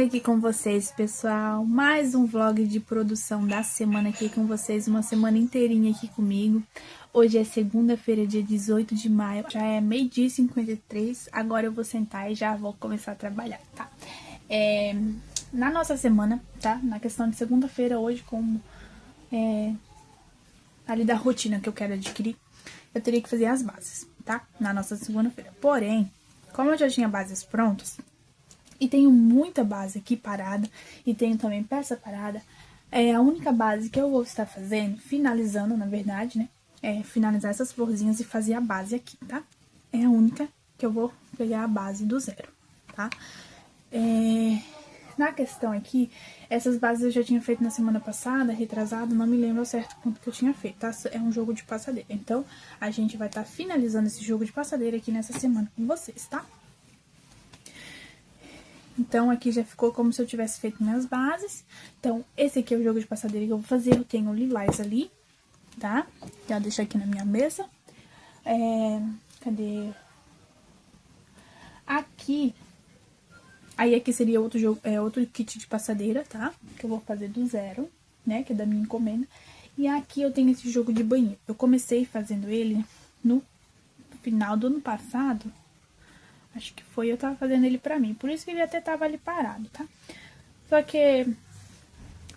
Trazendo aqui com vocês, pessoal, mais um vlog de produção da semana aqui com vocês, uma semana inteirinha aqui comigo. Hoje é segunda-feira, dia 18 de maio, já é 12h53, agora eu vou sentar e já vou começar a trabalhar, tá? Na nossa semana, tá? Na questão de segunda-feira, hoje, como ali da rotina que eu quero adquirir, eu teria que fazer as bases, tá? Na nossa segunda-feira. Porém, como eu já tinha bases prontas, e tenho muita base aqui parada, e tenho também peça parada, a única base que eu vou estar fazendo, finalizando, na verdade, né? É finalizar essas florzinhas e fazer a base aqui, tá? É a única que eu vou pegar a base do zero, tá? Na questão aqui, essas bases eu já tinha feito na semana passada, retrasada, não me lembro ao certo quanto que eu tinha feito, tá? É um jogo de passadeira. Então, a gente vai estar finalizando esse jogo de passadeira aqui nessa semana com vocês, tá? Então, aqui já ficou como se eu tivesse feito minhas bases. Então, esse aqui é o jogo de passadeira que eu vou fazer. Eu tenho o lilás ali, tá? Já deixo aqui na minha mesa. Cadê? Aqui. Aí, aqui seria outro jogo, outro kit de passadeira, tá? Que eu vou fazer do zero, né? Que é da minha encomenda. E aqui eu tenho esse jogo de banheiro. Eu comecei fazendo ele no final do ano passado. Acho que foi, eu tava fazendo ele pra mim. Por isso que ele até tava ali parado, tá? Só que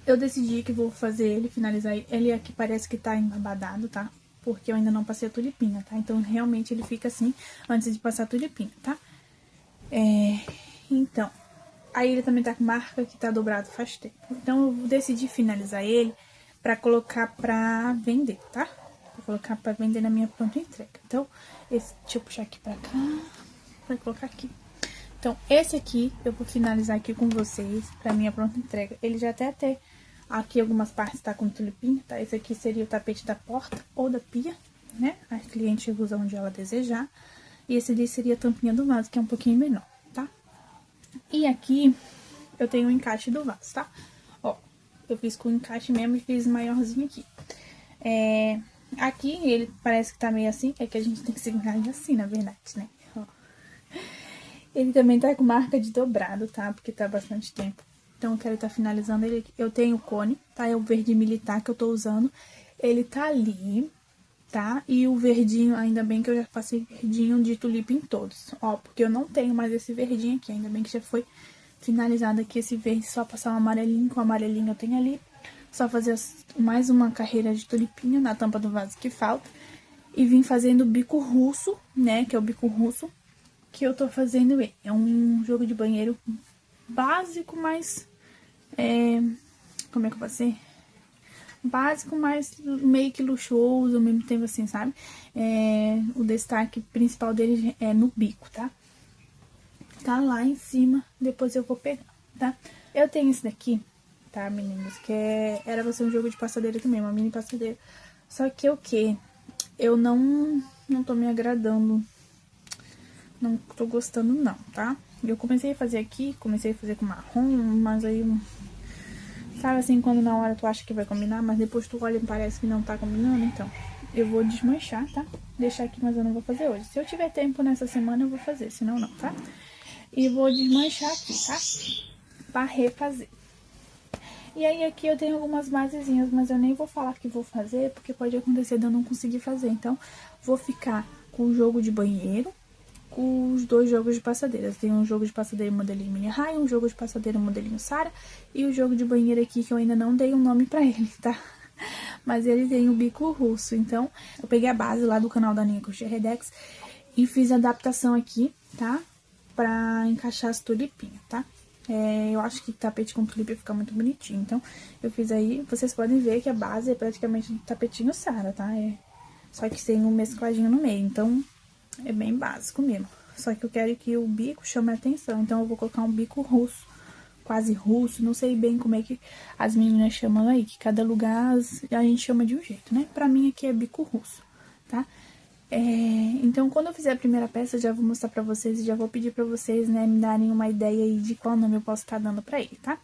eu decidi que vou fazer ele, finalizar ele aqui, parece que tá embabadado, tá? Porque eu ainda não passei a tulipinha, tá? Então, realmente, ele fica assim, antes de passar a tulipinha, tá? Então, aí ele também tá com marca que tá dobrado faz tempo. Então, eu decidi finalizar ele pra colocar pra vender, tá? Vou colocar pra vender na minha pronta entrega. Então, deixa eu puxar aqui pra cá. Vai colocar aqui. Então, esse aqui eu vou finalizar aqui com vocês pra minha pronta entrega. Ele já até tem aqui algumas partes tá com tulipinha, tá? Esse aqui seria o tapete da porta ou da pia, né? A cliente usa onde ela desejar. E esse ali seria a tampinha do vaso, que é um pouquinho menor, tá? E aqui eu tenho o encaixe do vaso, tá? Ó, eu fiz com o encaixe mesmo e fiz maiorzinho aqui. Aqui ele parece que tá meio assim, é que a gente tem que segurar ele assim, na verdade, né? Ó. Ele também tá com marca de dobrado, tá? Porque tá bastante tempo. Então, eu quero estar finalizando ele aqui. Eu tenho o cone, tá? É o verde militar que eu tô usando. Ele tá ali, tá? E o verdinho, ainda bem que eu já passei verdinho de tulipa em todos. Ó, porque eu não tenho mais esse verdinho aqui. Ainda bem que já foi finalizado aqui esse verde. Só passar um amarelinho, com o amarelinho eu tenho ali. Só fazer mais uma carreira de tulipinha na tampa do vaso que falta. E vim fazendo o bico russo, né? Que é o bico russo que eu tô fazendo ele. É um jogo de banheiro básico, mas como é que eu posso dizer? Básico, mas meio que luxuoso, ao mesmo tempo assim, sabe? O destaque principal dele é no bico, tá? Tá lá em cima, depois eu vou pegar, tá? Eu tenho esse daqui, tá, meninas? Que era pra ser um jogo de passadeira também, uma mini passadeira. Só que o que? Eu não tô me agradando. Não tô gostando não, tá? Eu comecei a fazer aqui, comecei a fazer com marrom, mas aí... Sabe assim, quando na hora tu acha que vai combinar, mas depois tu olha e parece que não tá combinando, então... Eu vou desmanchar, tá? Deixar aqui, mas eu não vou fazer hoje. Se eu tiver tempo nessa semana, eu vou fazer, senão não, tá? E vou desmanchar aqui, tá? Pra refazer. E aí aqui eu tenho algumas basezinhas, mas eu nem vou falar que vou fazer, porque pode acontecer de eu não conseguir fazer. Então, vou ficar com o jogo de banheiro, com os dois jogos de passadeiras. Tem um jogo de passadeira modelinho mini high, um jogo de passadeira modelinho Sara e o jogo de banheiro aqui que eu ainda não dei um nome pra ele, tá? Mas ele tem o bico russo. Então, eu peguei a base lá do canal da Ninha Crochê Redex e fiz a adaptação aqui, tá? Pra encaixar as tulipinhas, tá? Eu acho que tapete com tulipa fica muito bonitinho. Então, eu fiz aí, vocês podem ver que a base é praticamente do tapetinho Sara, tá? Só que tem um mescladinho no meio, então... É bem básico mesmo. Só que eu quero que o bico chame a atenção. Então, eu vou colocar um bico russo. Quase russo. Não sei bem como é que as meninas chamam aí. Que cada lugar a gente chama de um jeito, né? Pra mim aqui é bico russo, tá? Então, quando eu fizer a primeira peça, eu já vou mostrar pra vocês. E já vou pedir pra vocês, né, me darem uma ideia aí de qual nome eu posso estar dando pra ele, tá?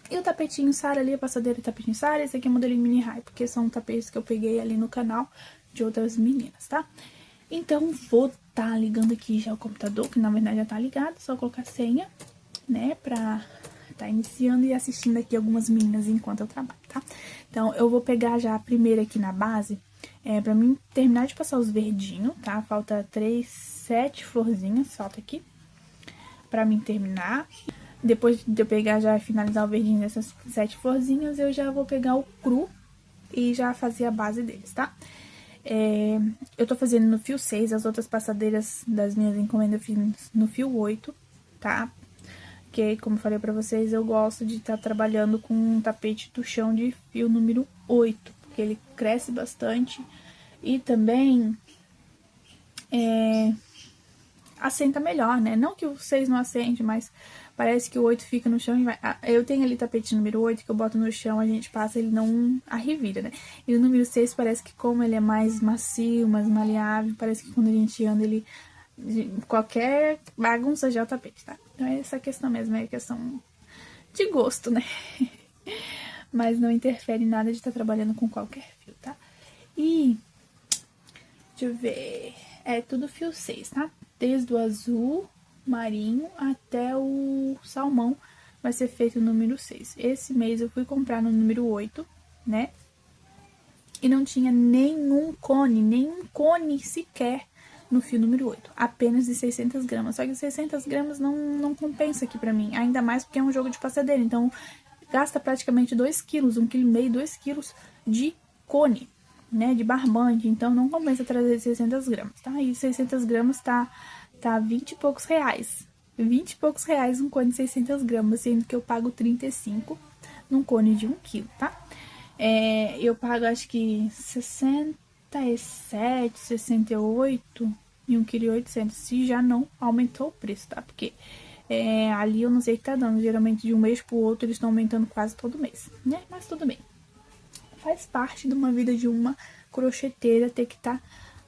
E o tapetinho Sara ali, a passadeira e tapetinho Sara. Esse aqui é o modelinho mini high. Porque são tapetes que eu peguei ali no canal de outras meninas, tá? Então, vou tá ligando aqui já o computador, que na verdade já tá ligado, só colocar senha, né, pra tá iniciando e assistindo aqui algumas meninas enquanto eu trabalho, tá? Então, eu vou pegar já a primeira aqui na base, pra mim terminar de passar os verdinhos, tá? Falta 7 florzinhas, falta aqui, pra mim terminar. Depois de eu pegar já finalizar o verdinho dessas 7 florzinhas, eu já vou pegar o cru e já fazer a base deles, tá? Eu tô fazendo no fio 6, as outras passadeiras das minhas encomendas eu fiz no fio 8, tá? Porque, como eu falei pra vocês, eu gosto de estar trabalhando com um tapete do chão de fio número 8, porque ele cresce bastante e também assenta melhor, né? Não que o 6 não assente, mas parece que o 8 fica no chão e vai... Eu tenho ali tapete número 8 que eu boto no chão, a gente passa, ele não arrivira, né? E o número 6 parece que como ele é mais macio, mais maleável, parece que quando a gente anda ele... Qualquer bagunça já é o tapete, tá? Então é essa questão mesmo, é questão de gosto, né? Mas não interfere em nada de estar trabalhando com qualquer fio, tá? E... deixa eu ver... é tudo fio 6, tá? Desde o azul marinho até o salmão vai ser feito o número 6. Esse mês eu fui comprar no número 8, né? E não tinha nenhum cone sequer no fio número 8. Apenas de 600 gramas. Só que 600 gramas não compensa aqui pra mim. Ainda mais porque é um jogo de passadeira. Então, gasta praticamente 2 quilos, 1,5 kg, 2 quilos de cone, né? De barbante. Então, não compensa trazer 600 gramas, tá? E 600 gramas tá 20 e poucos reais. 20 e poucos reais um cone de 600 gramas, sendo que eu pago 35 num cone de 1 kg, tá? Eu pago acho que 67, 68 e 1,8 kg, se já não aumentou o preço, tá? Porque ali eu não sei o que tá dando, geralmente de um mês pro outro eles estão aumentando quase todo mês, né? Mas tudo bem. Faz parte de uma vida de uma crocheteira ter que estar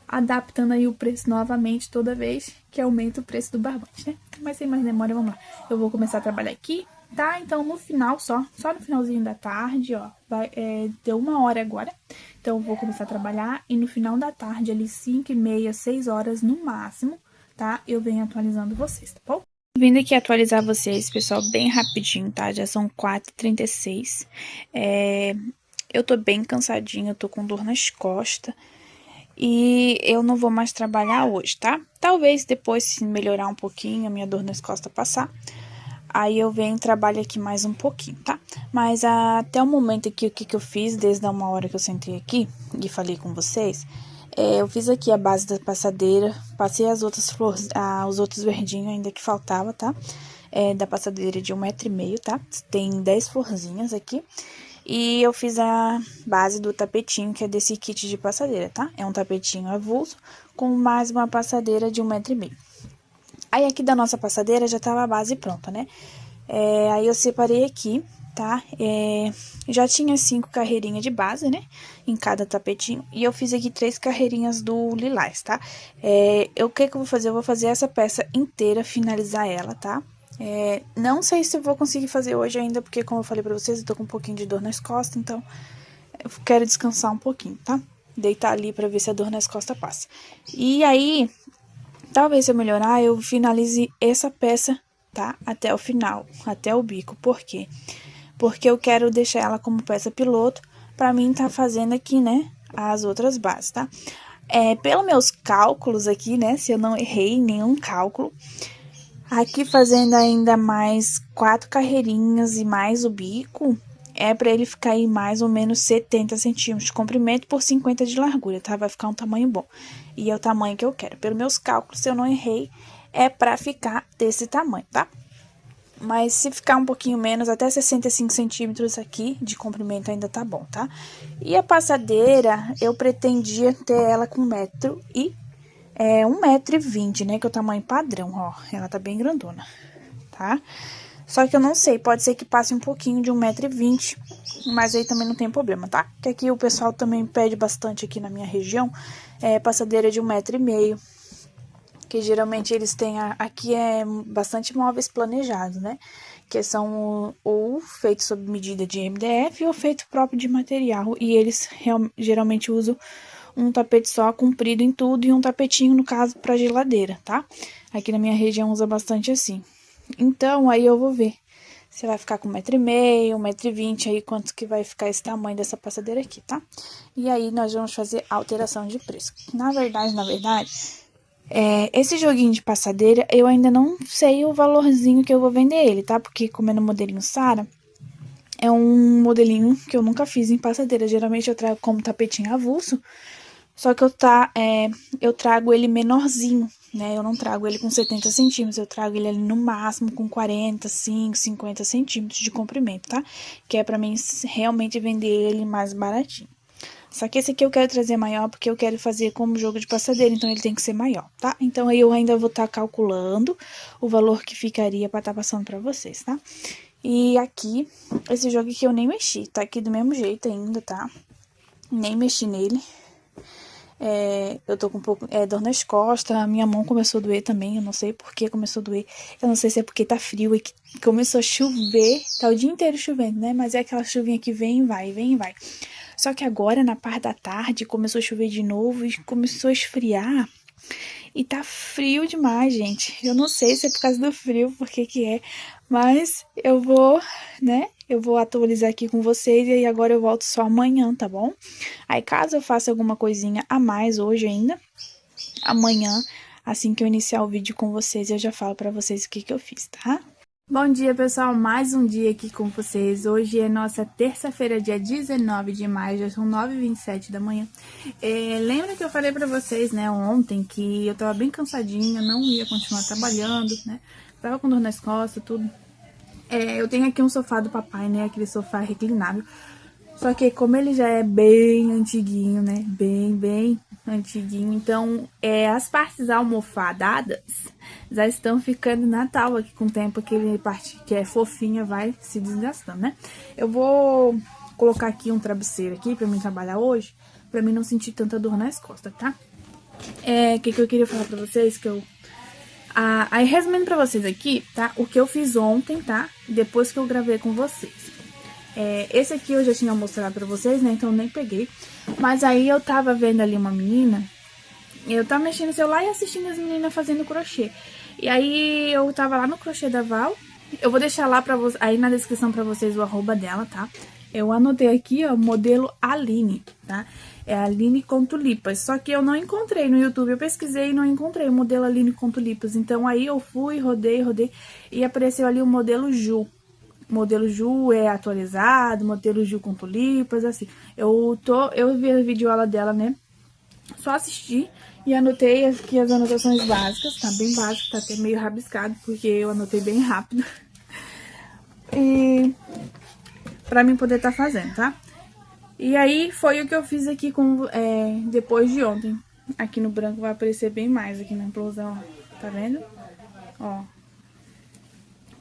adaptando aí o preço novamente toda vez que aumenta o preço do barbante, né? Mas sem mais demora, vamos lá. Eu vou começar a trabalhar aqui, tá? Então, no final, só no finalzinho da tarde, ó, deu 1 hora agora. Então, eu vou começar a trabalhar e no final da tarde, ali 5h30, 6 horas no máximo, tá? Eu venho atualizando vocês, tá bom? Vindo aqui atualizar vocês, pessoal, bem rapidinho, tá? Já são 4h36. Eu tô bem cansadinha, eu tô com dor nas costas. E eu não vou mais trabalhar hoje, tá? Talvez depois, se melhorar um pouquinho, a minha dor nas costas passar, aí eu venho e trabalho aqui mais um pouquinho, tá? Mas até o momento aqui, o que eu fiz, desde a 1 hora que eu sentei aqui e falei com vocês, eu fiz aqui a base da passadeira, passei as outras flores, os outros verdinhos ainda que faltava, tá? Da passadeira de 1,5 m, tá? Tem 10 florzinhas aqui. E eu fiz a base do tapetinho, que é desse kit de passadeira, tá? É um tapetinho avulso com mais uma passadeira de 1,5 m. Aí, aqui da nossa passadeira já tava a base pronta, né? Aí, eu separei aqui, tá? Já tinha 5 carreirinhas de base, né? Em cada tapetinho. E eu fiz aqui 3 carreirinhas do lilás, tá? O que eu vou fazer? Eu vou fazer essa peça inteira, finalizar ela, tá? Não sei se eu vou conseguir fazer hoje ainda, porque como eu falei pra vocês, eu tô com um pouquinho de dor nas costas, então eu quero descansar um pouquinho, tá? Deitar ali pra ver se a dor nas costas passa. E aí, talvez se eu melhorar, eu finalize essa peça, tá? Até o final, até o bico. Por quê? Porque eu quero deixar ela como peça piloto pra mim tá fazendo aqui, né, as outras bases, tá? Pelos meus cálculos aqui, né, se eu não errei em nenhum cálculo, aqui fazendo ainda mais 4 carreirinhas e mais o bico, pra ele ficar aí mais ou menos 70 centímetros de comprimento por 50 de largura, tá? Vai ficar um tamanho bom. E é o tamanho que eu quero. Pelos meus cálculos, se eu não errei, é pra ficar desse tamanho, tá? Mas se ficar um pouquinho menos, até 65 centímetros aqui de comprimento ainda tá bom, tá? E a passadeira, eu pretendia ter ela com 1,20 m, né? Que é o tamanho padrão, ó. Ela tá bem grandona, tá? Só que eu não sei, pode ser que passe um pouquinho de 1,20 m, mas aí também não tem problema, tá? Que aqui o pessoal também pede bastante aqui na minha região, passadeira de 1,5 m, que geralmente eles têm, aqui bastante móveis planejados, né? Que são ou feitos sob medida de MDF ou feito próprio de material, e eles geralmente usam um tapete só comprido em tudo e um tapetinho, no caso, pra geladeira, tá? Aqui na minha região usa bastante assim. Então, aí eu vou ver Você vai ficar com 1,5 m, 1,20 m aí, quanto que vai ficar esse tamanho dessa passadeira aqui, tá? E aí, nós vamos fazer a alteração de preço. Na verdade, esse joguinho de passadeira, eu ainda não sei o valorzinho que eu vou vender ele, tá? Porque como é no modelinho Sara, é um modelinho que eu nunca fiz em passadeira. Geralmente eu trago como tapetinho avulso, só que eu trago ele menorzinho, né? Eu não trago ele com 70 centímetros, eu trago ele ali no máximo com 45, 50 centímetros de comprimento, tá? Que é pra mim realmente vender ele mais baratinho. Só que esse aqui eu quero trazer maior porque eu quero fazer como jogo de passadeira, então ele tem que ser maior, tá? Então aí eu ainda vou estar calculando o valor que ficaria pra estar passando pra vocês, tá? E aqui, esse jogo aqui eu nem mexi, tá aqui do mesmo jeito ainda, tá? Nem mexi nele. Eu tô com um pouco dor nas costas, a minha mão começou a doer também, eu não sei por que começou a doer. Eu não sei se é porque tá frio e que começou a chover, tá o dia inteiro chovendo, né? Mas é aquela chuvinha que vem e vai, vem e vai. Só que agora, na parte da tarde, começou a chover de novo e começou a esfriar. E tá frio demais, gente. Eu não sei se é por causa do frio, por que é. Mas eu vou, né? Eu vou atualizar aqui com vocês e aí agora eu volto só amanhã, tá bom? Aí caso eu faça alguma coisinha a mais hoje ainda, amanhã, assim que eu iniciar o vídeo com vocês, eu já falo pra vocês o que eu fiz, tá? Bom dia, pessoal, mais um dia aqui com vocês. Hoje é nossa terça-feira, dia 19 de maio, já são 9h27 da manhã. Lembra que eu falei pra vocês, né, ontem, que eu tava bem cansadinha, não ia continuar trabalhando, né, tava com dor nas costas, tudo. Eu tenho aqui um sofá do papai, né, aquele sofá reclinável. Só que como ele já é bem antiguinho, né, bem antiguinho, então as partes almofadadas já estão ficando na tábua aqui com o tempo, aquele parte que é fofinha vai se desgastando, né. Eu vou colocar aqui um travesseiro aqui pra mim trabalhar hoje, pra mim não sentir tanta dor nas costas, tá. O que eu queria falar pra vocês, aí resumindo pra vocês aqui, tá, o que eu fiz ontem, tá, depois que eu gravei com vocês. Esse aqui eu já tinha mostrado pra vocês, né, então eu nem peguei. Mas aí eu tava vendo ali uma menina, eu tava mexendo no celular e assistindo as meninas fazendo crochê. E aí eu tava lá no crochê da Val, eu vou deixar lá aí na descrição pra vocês o arroba dela, tá? Eu anotei aqui, ó, modelo Aline, tá? É Aline com tulipas, só que eu não encontrei no YouTube, eu pesquisei e não encontrei o modelo Aline com tulipas. Então aí eu fui, rodei, e apareceu ali o modelo Ju. Modelo Ju é atualizado, modelo Ju com tulipas, assim. Eu vi a videoaula dela, né? Só assisti e anotei aqui as anotações básicas, tá bem básico, tá até meio rabiscado, porque eu anotei bem rápido. E pra mim poder tá fazendo, tá? E aí foi o que eu fiz aqui depois de ontem. Aqui no branco vai aparecer bem mais aqui na blusa, ó. Tá vendo? Ó.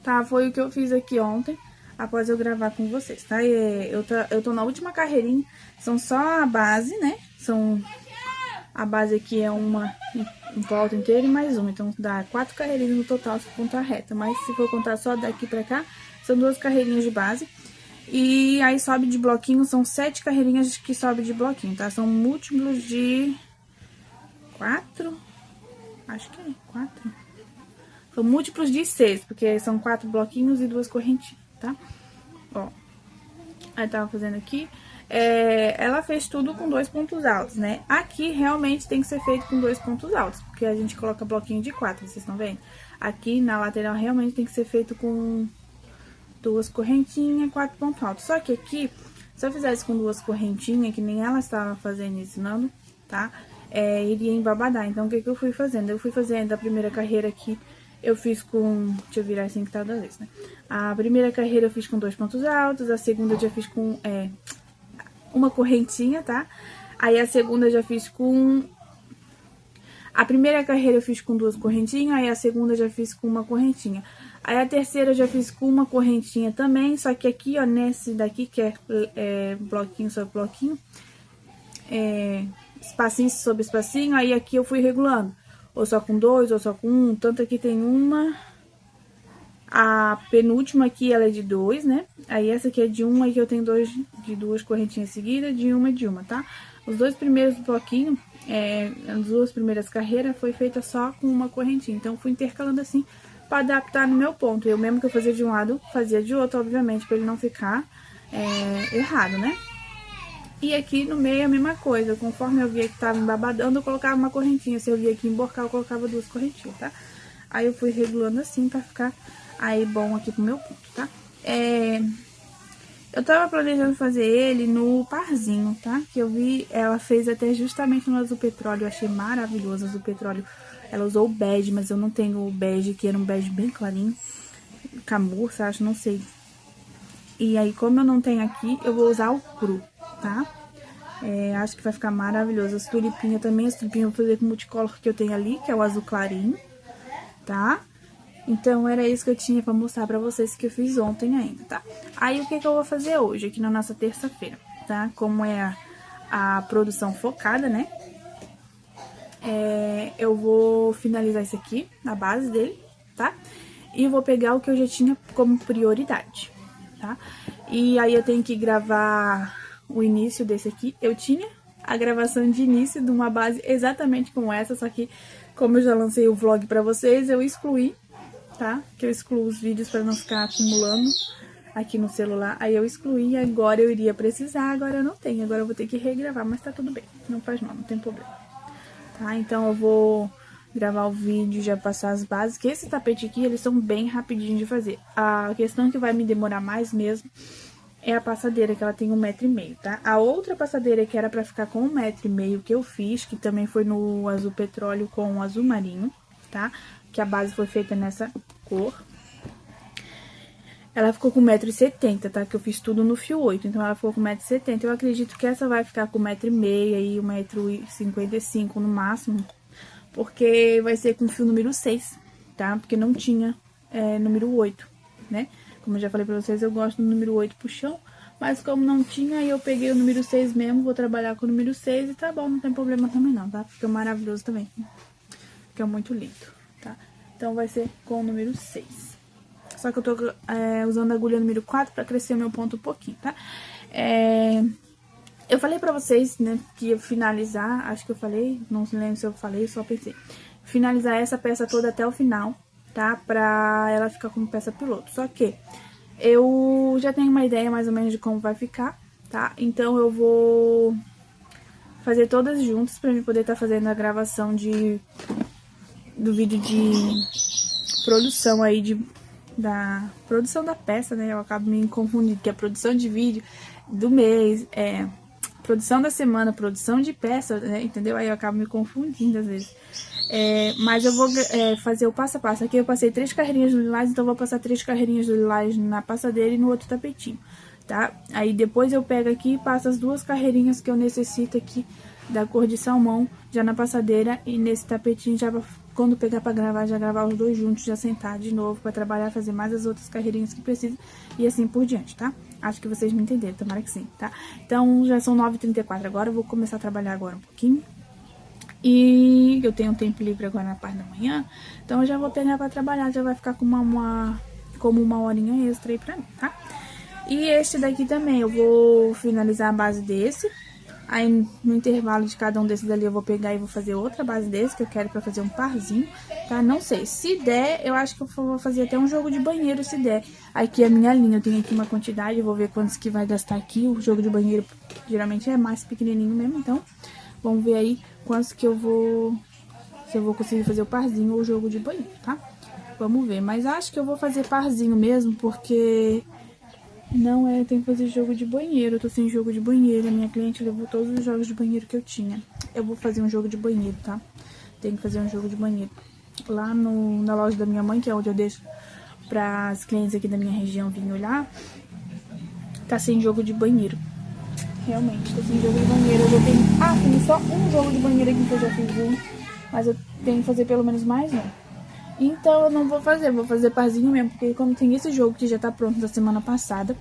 Tá, foi o que eu fiz aqui ontem, após eu gravar com vocês, tá? Eu tô na última carreirinha, são só a base, né? A base aqui é uma em volta inteira e mais uma, então dá 4 carreirinhas no total se contar reta. Mas se for contar só daqui pra cá, são 2 carreirinhas de base. E aí sobe de bloquinho, são 7 carreirinhas que sobe de bloquinho, tá? São múltiplos de 4, acho que é 4. São múltiplos de 6, porque são 4 bloquinhos e 2 correntinhas, tá? Ó, aí tava fazendo aqui. Ela fez tudo com 2 pontos altos, né? Aqui realmente tem que ser feito com 2 pontos altos, porque a gente coloca bloquinho de 4, vocês estão vendo? Aqui na lateral realmente tem que ser feito com 2 correntinhas, 4 pontos altos. Só que aqui, se eu fizesse com 2 correntinhas, que nem ela estava fazendo e ensinando, tá? Iria embabadar. Então, o que eu fui fazendo? Eu fui fazendo a primeira carreira aqui. Eu fiz com... Deixa eu virar assim que tá da vez, né? A primeira carreira eu fiz com 2 pontos altos, a segunda eu já fiz com uma correntinha, tá? Aí a segunda eu já fiz com... A primeira carreira eu fiz com 2 correntinhas, aí a segunda eu já fiz com uma correntinha. Aí a terceira eu já fiz com uma correntinha também, só que aqui, ó, nesse daqui, que é bloquinho sobre bloquinho, espacinho sobre espacinho, aí aqui eu fui regulando. Ou só com 2, ou só com 1. Tanto aqui tem uma. A penúltima aqui, ela é de 2, né? Aí essa aqui é de 1, aí eu tenho de 2 correntinhas seguidas, de uma, tá? Os 2 primeiros bloquinhos, as 2 primeiras carreiras, foi feita só com uma correntinha. Então, fui intercalando assim, pra adaptar no meu ponto. Eu mesmo que eu fazia de um lado, fazia de outro, obviamente, pra ele não ficar errado, né? E aqui no meio a mesma coisa, conforme eu via que tava embabadando, eu colocava uma correntinha. Se eu via que emborcar, eu colocava 2 correntinhas, tá? Aí eu fui regulando assim pra ficar aí bom aqui pro meu ponto, tá? Eu tava planejando fazer ele no parzinho, tá? Que eu vi, ela fez até justamente no azul petróleo, eu achei maravilhoso o azul petróleo. Ela usou o bege, mas eu não tenho o bege, que era um bege bem clarinho. Camurça, acho, não sei. E aí, como eu não tenho aqui, eu vou usar o cru, tá? Acho que vai ficar maravilhoso. As tulipinhas também, as tulipinhas eu vou fazer com o multicolor que eu tenho ali, que é o azul clarinho, tá? Então, era isso que eu tinha pra mostrar pra vocês que eu fiz ontem ainda, tá? Aí, o que que eu vou fazer hoje, aqui na nossa terça-feira, tá? Como é a produção focada, né? Eu vou finalizar isso aqui, na base dele, tá? E vou pegar o que eu já tinha como prioridade, tá? E aí, eu tenho que gravar o início desse aqui. Eu tinha a gravação de início de uma base exatamente como essa, só que como eu já lancei o vlog pra vocês, eu excluí, tá? Que eu excluo os vídeos pra não ficar acumulando aqui no celular. Aí eu excluí, agora eu iria precisar, agora eu não tenho. Agora eu vou ter que regravar, mas tá tudo bem. Não faz mal, não tem problema. Tá? Então eu vou gravar o vídeo, já passar as bases. Que esse tapete aqui, eles são bem rapidinhos de fazer. A questão que vai me demorar mais mesmo é a passadeira, que ela tem 1,5 m, tá? A outra passadeira que era pra ficar com 1,5 m que eu fiz, que também foi no azul petróleo com o azul marinho, tá? Que a base foi feita nessa cor. Ela ficou com 1,70 m, tá? Que eu fiz tudo no fio 8, então ela ficou com 1,70 m. Eu acredito que essa vai ficar com 1,5 m aí, 1,55 m no máximo, porque vai ser com fio número 6, tá? Porque não tinha número 8, né? Como eu já falei pra vocês, eu gosto do número 8 pro chão, mas como não tinha, aí eu peguei o número 6 mesmo, vou trabalhar com o número 6 e tá bom, não tem problema também não, tá? Fica maravilhoso também, fica muito lindo, tá? Então vai ser com o número 6. Só que eu tô usando a agulha número 4 pra crescer o meu ponto um pouquinho, tá? Eu falei pra vocês, né, que ia finalizar, acho que eu falei, não lembro se eu falei, só pensei. Finalizar essa peça toda até o final, tá? Pra ela ficar como peça piloto. Só que eu já tenho uma ideia mais ou menos de como vai ficar, tá? Então eu vou fazer todas juntas pra mim poder estar fazendo a gravação do vídeo de produção aí da produção da peça, né? Eu acabo me confundindo, que é produção de vídeo do mês, produção da semana, produção de peça, né? Entendeu? Aí eu acabo me confundindo às vezes. Mas eu vou fazer o passo a passo. Aqui eu passei 3 carreirinhas do lilás, então eu vou passar 3 carreirinhas do lilás na passadeira e no outro tapetinho, tá? Aí depois eu pego aqui e passo as 2 carreirinhas que eu necessito aqui da cor de salmão, já na passadeira e nesse tapetinho, já quando pegar pra gravar, já gravar os dois juntos, já sentar de novo pra trabalhar, fazer mais as outras carreirinhas que precisa e assim por diante, tá? Acho que vocês me entenderam, tomara que sim, tá? Então, já são 9h34 agora, eu vou começar a trabalhar agora um pouquinho. E eu tenho um tempo livre agora na parte da manhã, então eu já vou pegar pra trabalhar, já vai ficar com como uma horinha extra aí pra mim, tá? E este daqui também, eu vou finalizar a base desse. Aí no intervalo de cada um desses ali eu vou pegar e vou fazer outra base desse, que eu quero pra fazer um parzinho, tá? Não sei, se der, eu acho que eu vou fazer até um jogo de banheiro, se der. Aqui a minha linha, eu tenho aqui uma quantidade, eu vou ver quantos que vai gastar aqui. O jogo de banheiro geralmente é mais pequenininho mesmo, então vamos ver aí quantos que eu vou... se eu vou conseguir fazer o parzinho ou o jogo de banheiro, tá? Vamos ver, mas acho que eu vou fazer parzinho mesmo, porque... não tem que fazer jogo de banheiro, eu tô sem jogo de banheiro, a minha cliente levou todos os jogos de banheiro que eu tinha. Eu vou fazer um jogo de banheiro, tá? Tenho que fazer um jogo de banheiro. Lá na loja da minha mãe, que é onde eu deixo para as clientes aqui da minha região virem olhar, tá sem jogo de banheiro. Realmente, tá sem jogo de banheiro. Eu já tenho... tem só um jogo de banheiro aqui que eu já fiz um, mas eu tenho que fazer pelo menos mais um. Então eu não vou fazer parzinho mesmo, porque como tem esse jogo que já tá pronto da semana passada,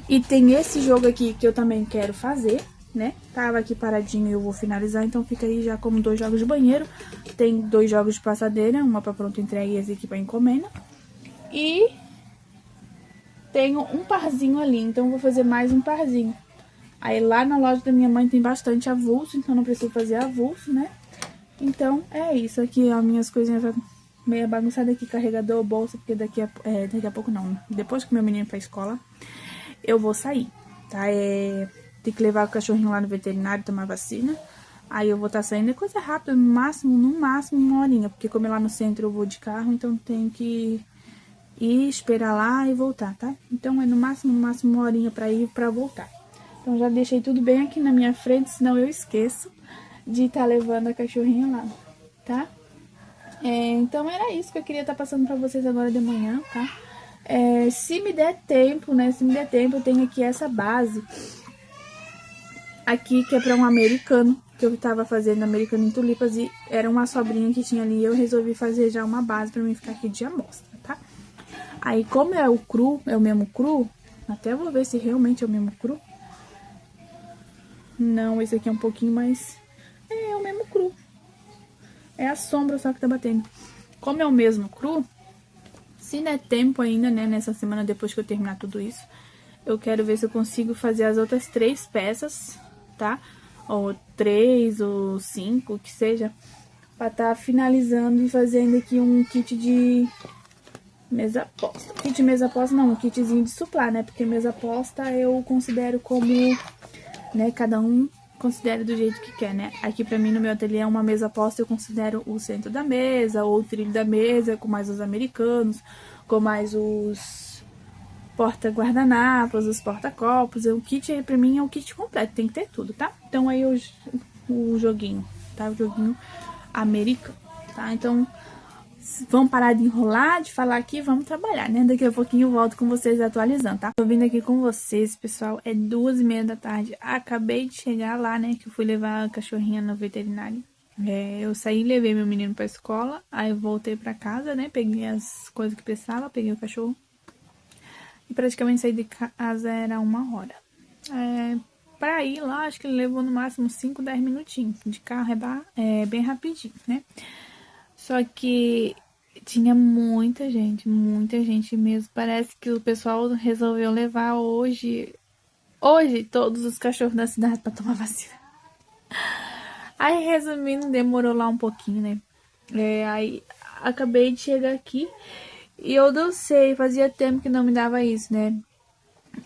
e tem esse jogo aqui que eu também quero fazer, né? Tava aqui paradinho e eu vou finalizar, então fica aí já como 2 jogos de banheiro. Tem 2 jogos de passadeira, uma pra pronta entrega e esse aqui pra encomenda. E tenho um parzinho ali, então eu vou fazer mais um parzinho. Aí lá na loja da minha mãe tem bastante avulso, então não preciso fazer avulso, né? Então é isso, aqui as minhas coisinhas meia bagunçada aqui, carregador, bolsa, porque daqui a pouco não. Depois que meu menino pra escola, eu vou sair, tá? Tem que levar o cachorrinho lá no veterinário, tomar vacina. Aí eu vou estar saindo, é coisa rápida, no máximo 1 horinha. Porque como é lá no centro eu vou de carro, então tenho que ir, esperar lá e voltar, tá? Então é no máximo 1 horinha pra ir e pra voltar. Então já deixei tudo bem aqui na minha frente, senão eu esqueço de estar levando a cachorrinha lá, tá? Então era isso que eu queria estar passando pra vocês agora de manhã, tá? Se me der tempo, né? Se me der tempo, eu tenho aqui essa base aqui, que é pra um americano, que eu tava fazendo americano em tulipas, e era uma sobrinha que tinha ali, e eu resolvi fazer já uma base pra mim ficar aqui de amostra, tá? Aí, como é o cru, é o mesmo cru, até vou ver se realmente é o mesmo cru. Não, esse aqui é um pouquinho mais... É o mesmo cru. É a sombra só que tá batendo. Como é o mesmo cru, se der tempo ainda, né, nessa semana, depois que eu terminar tudo isso, eu quero ver se eu consigo fazer as outras 3 peças, tá? Ou 3, ou 5, que seja, pra tá finalizando e fazendo aqui um kit de mesa posta. Kit de mesa posta não, um kitzinho de suplá, né? Porque mesa posta eu considero como, né, cada um considera do jeito que quer, né? Aqui pra mim no meu ateliê é uma mesa posta, eu considero o centro da mesa, ou o trilho da mesa, com mais os americanos, com mais os porta-guardanapos, os porta-copos. O kit pra mim é o kit completo, tem que ter tudo, tá? Então aí o joguinho, tá? O joguinho americano, tá? Então vamos parar de enrolar, de falar aqui, vamos trabalhar, né? Daqui a pouquinho eu volto com vocês atualizando, tá? Tô vindo aqui com vocês, pessoal, é 2h30 da tarde. Acabei de chegar lá, né, que eu fui levar a cachorrinha no veterinário. Eu saí e levei meu menino pra escola, aí eu voltei pra casa, né, peguei as coisas que precisava, peguei o cachorro. E praticamente saí de casa era 1 hora. Pra ir lá, acho que ele levou no máximo 5, 10 minutinhos. De carro é bem rapidinho, né? Só que tinha muita gente mesmo. Parece que o pessoal resolveu levar hoje todos os cachorros da cidade pra tomar vacina. Aí, resumindo, demorou lá um pouquinho, né? Aí acabei de chegar aqui e eu não sei, fazia tempo que não me dava isso, né?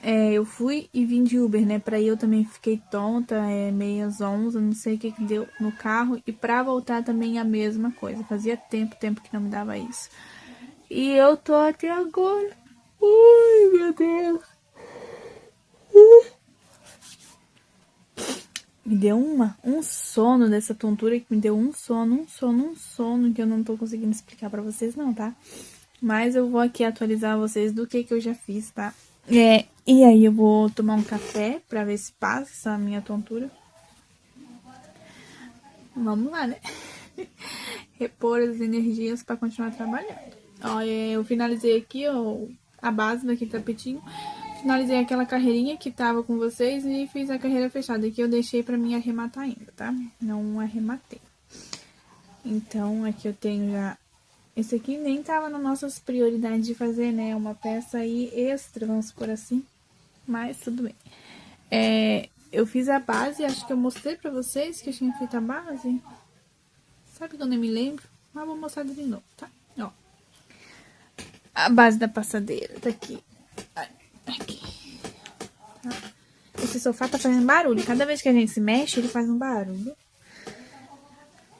Eu fui e vim de Uber, né? Pra ir eu também fiquei tonta, meio zonza, não sei o que deu no carro. E pra voltar também a mesma coisa. Fazia tempo que não me dava isso. E eu tô até agora. Ai, meu Deus. Me deu um sono dessa tontura, que me deu um sono que eu não tô conseguindo explicar pra vocês não, tá? Mas eu vou aqui atualizar vocês do que eu já fiz, tá? E aí eu vou tomar um café pra ver se passa essa minha tontura. Vamos lá, né? Repor as energias pra continuar trabalhando. Ó, eu finalizei aqui, ó, a base daquele tapetinho. Finalizei aquela carreirinha que tava com vocês e fiz a carreira fechada. Aqui eu deixei pra mim arrematar ainda, tá? Não arrematei. Então, aqui eu tenho já... Esse aqui nem tava nas nossas prioridades de fazer, né? Uma peça aí extra, vamos por assim. Mas tudo bem. Eu fiz a base, acho que eu mostrei pra vocês que eu tinha feito a base. Sabe quando eu me lembro? Mas vou mostrar de novo, tá? Ó. A base da passadeira tá aqui. Aqui. Tá. Esse sofá tá fazendo barulho. Cada vez que a gente se mexe, ele faz um barulho.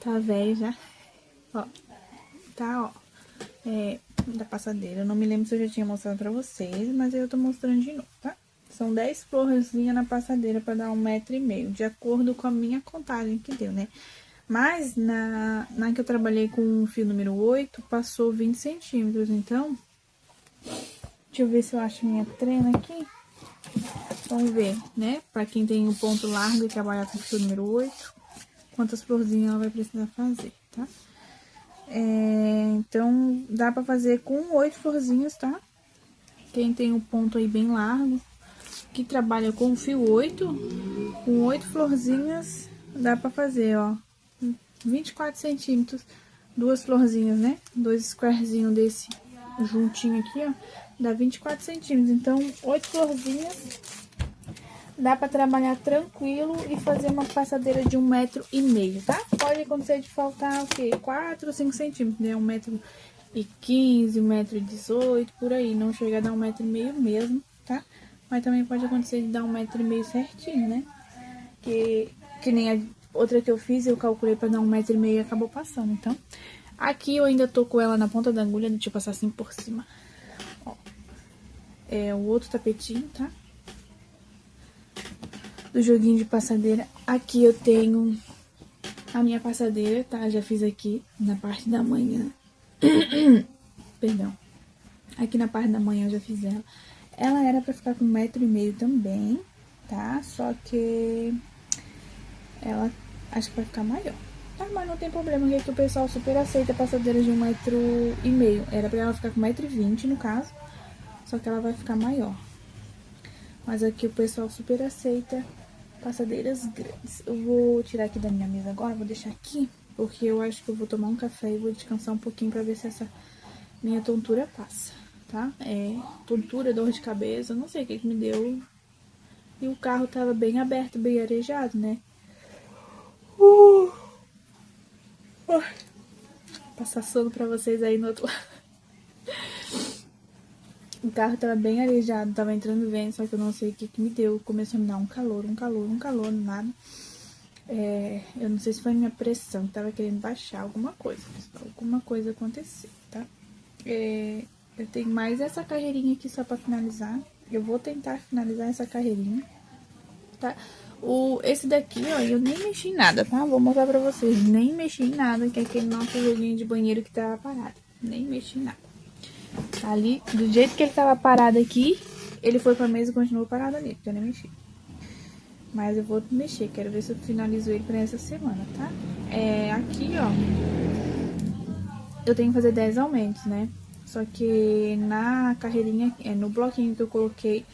Tá velho já. Ó. Tá, ó. Da passadeira. Eu não me lembro se eu já tinha mostrado pra vocês, mas eu tô mostrando de novo, tá? São 10 florzinhas na passadeira pra dar 1,5 m, de acordo com a minha contagem que deu, né? Mas na que eu trabalhei com o fio número 8, passou 20 centímetros, então... Deixa eu ver se eu acho minha trena aqui. Vamos ver, né? Pra quem tem um ponto largo e trabalhar com o fio número 8, quantas florzinhas ela vai precisar fazer, tá? Então, dá pra fazer com 8 florzinhas, tá? Quem tem um ponto aí bem largo, que trabalha com fio 8, com 8 florzinhas, dá pra fazer, ó, 24 centímetros, 2 florzinhas, né? 2 squarezinhos desse juntinho aqui, ó, dá 24 centímetros. Então, 8 florzinhas dá pra trabalhar tranquilo e fazer uma passadeira de 1,5 m, tá? Pode acontecer de faltar o quê? 4 ou 5 centímetros, né? 1,15 m, 1,18 m, por aí. Não chega a dar 1,5 m mesmo, tá? Mas também pode acontecer de dar 1,5 m certinho, né? Que nem a outra que eu fiz, eu calculei pra dar 1,5 m e acabou passando. Então, aqui eu ainda tô com ela na ponta da agulha, deixa eu passar assim por cima. Ó, é o outro tapetinho, tá? Do joguinho de passadeira. Aqui eu tenho a minha passadeira, tá? Já fiz aqui na parte da manhã. Perdão. Aqui na parte da manhã eu já fiz ela. Ela era pra ficar com 1,5 m também, tá? Só que ela acho que vai ficar maior. Tá, mas não tem problema, que aqui o pessoal super aceita passadeira de 1,5 m. Era pra ela ficar com 1,20 m no caso. Só que ela vai ficar maior. Mas aqui o pessoal super aceita passadeiras grandes. Eu vou tirar aqui da minha mesa agora, vou deixar aqui, porque eu acho que eu vou tomar um café e vou descansar um pouquinho pra ver se essa minha tontura passa, tá? Tontura, dor de cabeça, não sei o que me deu. E o carro tava bem aberto, bem arejado, né? Passar sono pra vocês aí no outro lado. O carro tava bem arejado, tava entrando vento, só que eu não sei o que me deu. Começou a me dar um calor, nada. Eu não sei se foi minha pressão, que tava querendo baixar alguma coisa. Alguma coisa aconteceu, tá? Eu tenho mais essa carreirinha aqui só pra finalizar. Eu vou tentar finalizar essa carreirinha, tá? Esse daqui, ó, eu nem mexi em nada, tá? Vou mostrar pra vocês. Nem mexi em nada, que é aquele nosso joguinho de banheiro que tava parado. Nem mexi em nada. Ali, do jeito que ele tava parado aqui, ele foi pra mesa e continuou parado ali, porque eu nem mexi. Mas eu vou mexer, quero ver se eu finalizo ele pra essa semana, tá? Aqui, ó, eu tenho que fazer 10 aumentos, né? Só que na carreirinha, no bloquinho que eu coloquei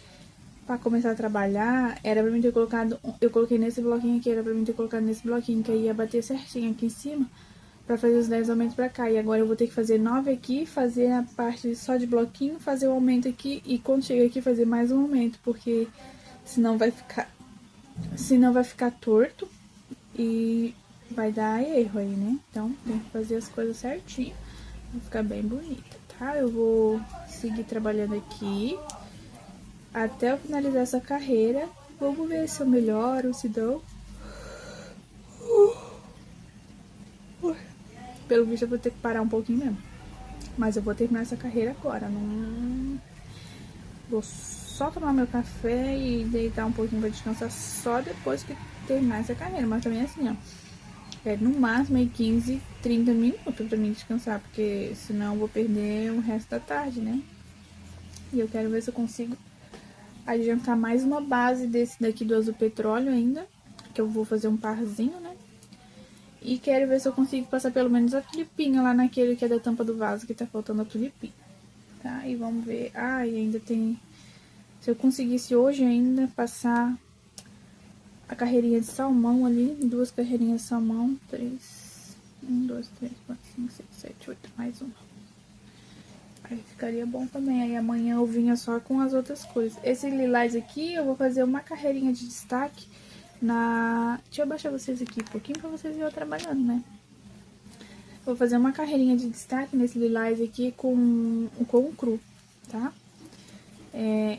pra começar a trabalhar, era pra mim ter colocado, eu coloquei nesse bloquinho aqui, era pra mim ter colocado nesse bloquinho, que aí ia bater certinho aqui em cima, pra fazer os 10 aumentos pra cá. E agora eu vou ter que fazer 9 aqui, fazer a parte só de bloquinho, fazer o aumento aqui, e quando chega aqui fazer mais um aumento, porque senão vai ficar torto e vai dar erro aí, né? Então tem que fazer as coisas certinho, vai ficar bem bonita, tá? Eu vou seguir trabalhando aqui até eu finalizar essa carreira. Vamos ver se eu melhoro, se dou. Pelo visto eu vou ter que parar um pouquinho mesmo. Mas eu vou terminar essa carreira agora. Não vou só tomar meu café e deitar um pouquinho pra descansar só depois que terminar essa carreira. Mas também assim, ó, no máximo aí 15, 30 minutos pra mim descansar, porque senão eu vou perder o resto da tarde, né? E eu quero ver se eu consigo adiantar mais uma base desse daqui do azul petróleo ainda, que eu vou fazer um parzinho, né? E quero ver se eu consigo passar pelo menos a tulipinha lá naquele que é da tampa do vaso, que tá faltando a tulipinha, tá? E vamos ver, e ainda tem, se eu conseguisse hoje ainda passar a carreirinha de salmão ali, 2 carreirinhas de salmão, 1, 2, 3, 4, 5, 6, 7, 8, mais uma. Aí ficaria bom também, aí amanhã eu vinha só com as outras cores. Esse lilás aqui eu vou fazer uma carreirinha de destaque deixa eu abaixar vocês aqui um pouquinho pra vocês verem eu trabalhando, né? Vou fazer uma carreirinha de destaque nesse lilás aqui com cru, tá?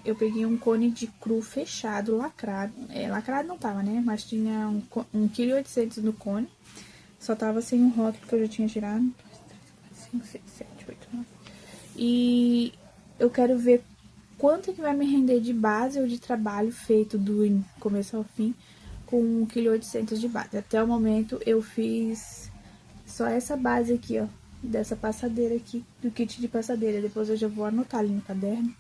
Eu peguei um cone de cru fechado, lacrado. Lacrado não tava, né? Mas tinha 1,8 kg no cone. Só tava sem o rótulo que eu já tinha tirado. 2, 3, 4, 5, 6, 7, 8, 9. E eu quero ver quanto que vai me render de base ou de trabalho feito do começo ao fim com 1,8 kg de base. Até o momento eu fiz só essa base aqui, ó, dessa passadeira aqui, do kit de passadeira. Depois eu já vou anotar ali no caderno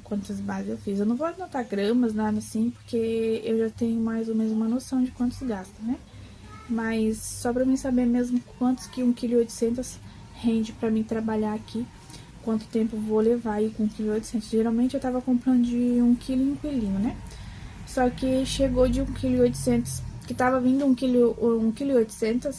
quantas bases eu fiz. Eu não vou anotar gramas, nada assim, porque eu já tenho mais ou menos uma noção de quantos gasta, né? Mas só pra mim saber mesmo quantos que 1,8 kg rende pra mim trabalhar aqui, quanto tempo eu vou levar aí com 1,8 kg. Geralmente eu tava comprando de 1 kg em 1 kg, né? Só que chegou de 1,8 kg, que tava vindo 1,8 kg,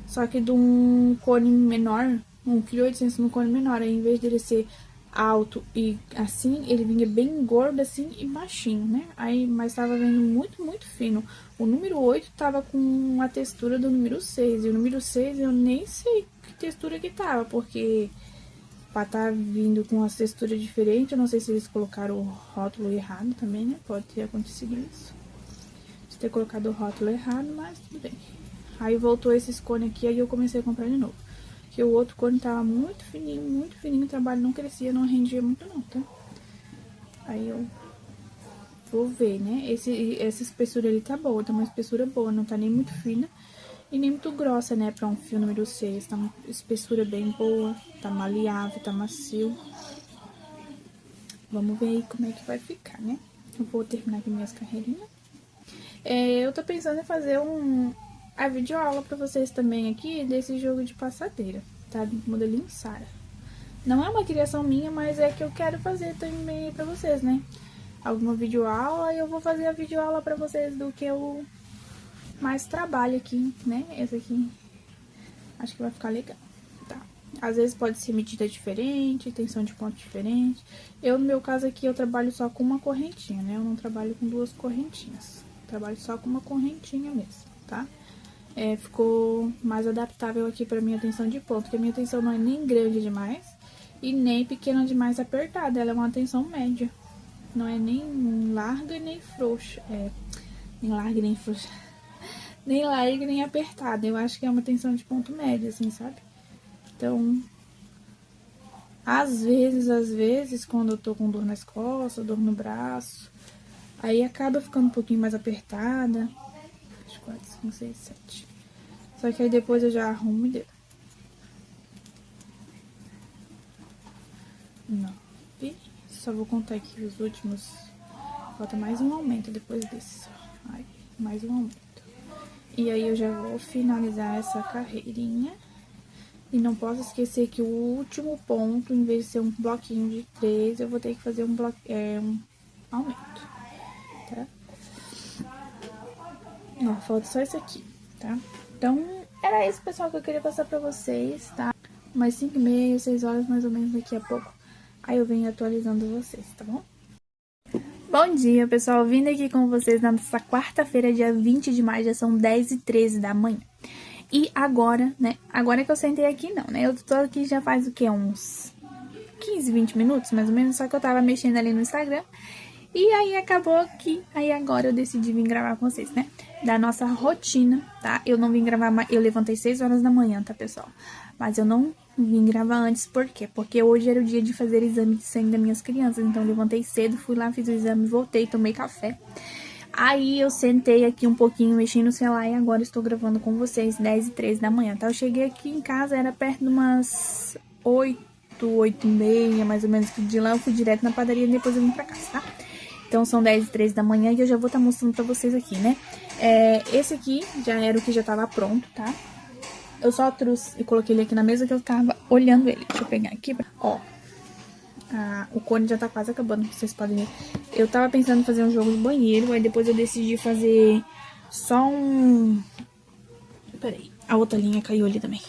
só que de um cone menor, 1,8 kg no cone menor. Aí, em vez dele ser alto e assim, ele vinha bem gordo assim e baixinho, né? Aí, mas tava vendo muito, muito fino. O número 8 tava com a textura do número 6. E o número 6 eu nem sei que textura que tava, porque pra tá vindo com uma textura diferente, eu não sei se eles colocaram o rótulo errado também, né? Pode ter acontecido isso. De ter colocado o rótulo errado, mas tudo bem. Aí voltou esses cones aqui, aí eu comecei a comprar de novo. Porque o outro cone tava muito fininho, o trabalho não crescia, não rendia muito não, tá? Aí eu vou ver, né? Essa espessura ali tá boa, tá uma espessura boa, não tá nem muito fina e nem muito grossa, né? Pra um fio número 6, tá uma espessura bem boa, tá maleável, tá macio. Vamos ver aí como é que vai ficar, né? Eu vou terminar aqui minhas carreirinhas. Eu tô pensando em fazer a videoaula pra vocês também aqui desse jogo de passadeira, tá? Do modelinho Sara. Não é uma criação minha, mas é que eu quero fazer também pra vocês, né? Alguma videoaula e eu vou fazer a videoaula pra vocês do que eu mais trabalho aqui, né? Esse aqui acho que vai ficar legal, tá? Às vezes pode ser medida diferente, tensão de ponto diferente. No meu caso aqui, eu trabalho só com uma correntinha, né? Eu não trabalho com duas correntinhas. Eu trabalho só com uma correntinha mesmo, tá? Ficou mais adaptável aqui pra minha tensão de ponto, porque a minha tensão não é nem grande demais e nem pequena demais apertada. Ela é uma tensão média. Não é nem larga nem frouxa. Nem larga nem frouxa. Nem larga nem apertada. Eu acho que é uma tensão de ponto médio, assim, sabe? Então, às vezes, quando eu tô com dor nas costas, dor no braço, aí acaba ficando um pouquinho mais apertada. 4, 5, 6, 7. Só que aí depois eu já arrumo e deu. 9. Só vou contar aqui os últimos. Falta mais um aumento depois desse. Aí, mais um aumento. E aí eu já vou finalizar essa carreirinha. E não posso esquecer que o último ponto, em vez de ser um bloquinho de 3, eu vou ter que fazer um aumento, tá? Ó, falta só isso aqui, tá? Então, era isso, pessoal, que eu queria passar pra vocês, tá? Umas 5h30, 6 horas mais ou menos daqui a pouco. Aí eu venho atualizando vocês, tá bom? Bom dia, pessoal. Vindo aqui com vocês nessa quarta-feira, dia 20 de maio, já são 10h13 da manhã. E agora, né? Agora que eu sentei aqui, não, né? Eu tô aqui já faz o quê? Uns 15, 20 minutos, mais ou menos. Só que eu tava mexendo ali no Instagram. E aí acabou que... Aí agora eu decidi vir gravar com vocês, né? Da nossa rotina, tá? Eu não vim gravar... Eu levantei 6 horas da manhã, tá, pessoal? Mas eu não vim gravar antes, por quê? Porque hoje era o dia de fazer exame de sangue das minhas crianças. Então eu levantei cedo, fui lá, fiz o exame, voltei, tomei café. Aí eu sentei aqui um pouquinho, mexi no celular e agora estou gravando com vocês, 10h13 da manhã, tá? Eu cheguei aqui em casa, era perto de umas 8, 8h30, mais ou menos, que de lá eu fui direto na padaria e depois eu vim pra casa, tá? Então são 10h13 da manhã e eu já vou estar mostrando pra vocês aqui, né? Esse aqui já era o que já tava pronto, tá? Eu só trouxe e coloquei ele aqui na mesa que eu tava olhando ele. Deixa eu pegar aqui, ó. O cone já tá quase acabando, vocês podem ver. Eu tava pensando em fazer um jogo no banheiro, aí depois eu decidi fazer só um... Peraí, a outra linha caiu ali também.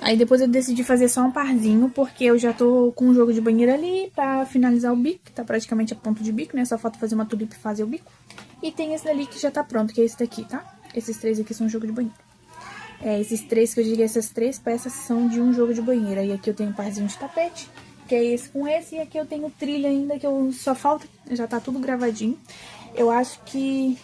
Aí depois eu decidi fazer só um parzinho, porque eu já tô com um jogo de banheiro ali pra finalizar o bico, que tá praticamente a ponto de bico, né? Só falta fazer uma tulipa e fazer o bico. E tem esse dali que já tá pronto, que é esse daqui, tá? Esses 3 aqui são jogo de banheiro. Esses 3 que eu digo, essas 3 peças são de um jogo de banheiro. Aí aqui eu tenho um parzinho de tapete, que é esse com esse, e aqui eu tenho trilha ainda, que eu só falta, já tá tudo gravadinho. Eu acho que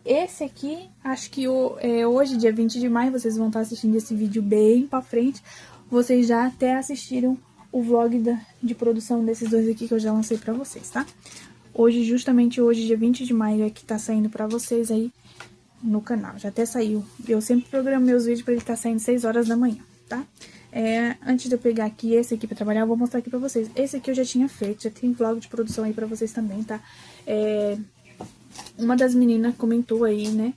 esse aqui, acho que hoje, dia 20 de maio, vocês vão estar assistindo esse vídeo bem pra frente. Vocês já até assistiram o vlog de produção desses dois aqui que eu já lancei pra vocês, tá? Hoje, justamente hoje, dia 20 de maio, é que tá saindo pra vocês aí no canal. Já até saiu. Eu sempre programo meus vídeos pra ele estar saindo 6 horas da manhã, tá? Antes de eu pegar aqui esse aqui pra trabalhar, eu vou mostrar aqui pra vocês. Esse aqui eu já tinha feito, já tem vlog de produção aí pra vocês também, tá? Uma das meninas comentou aí, né,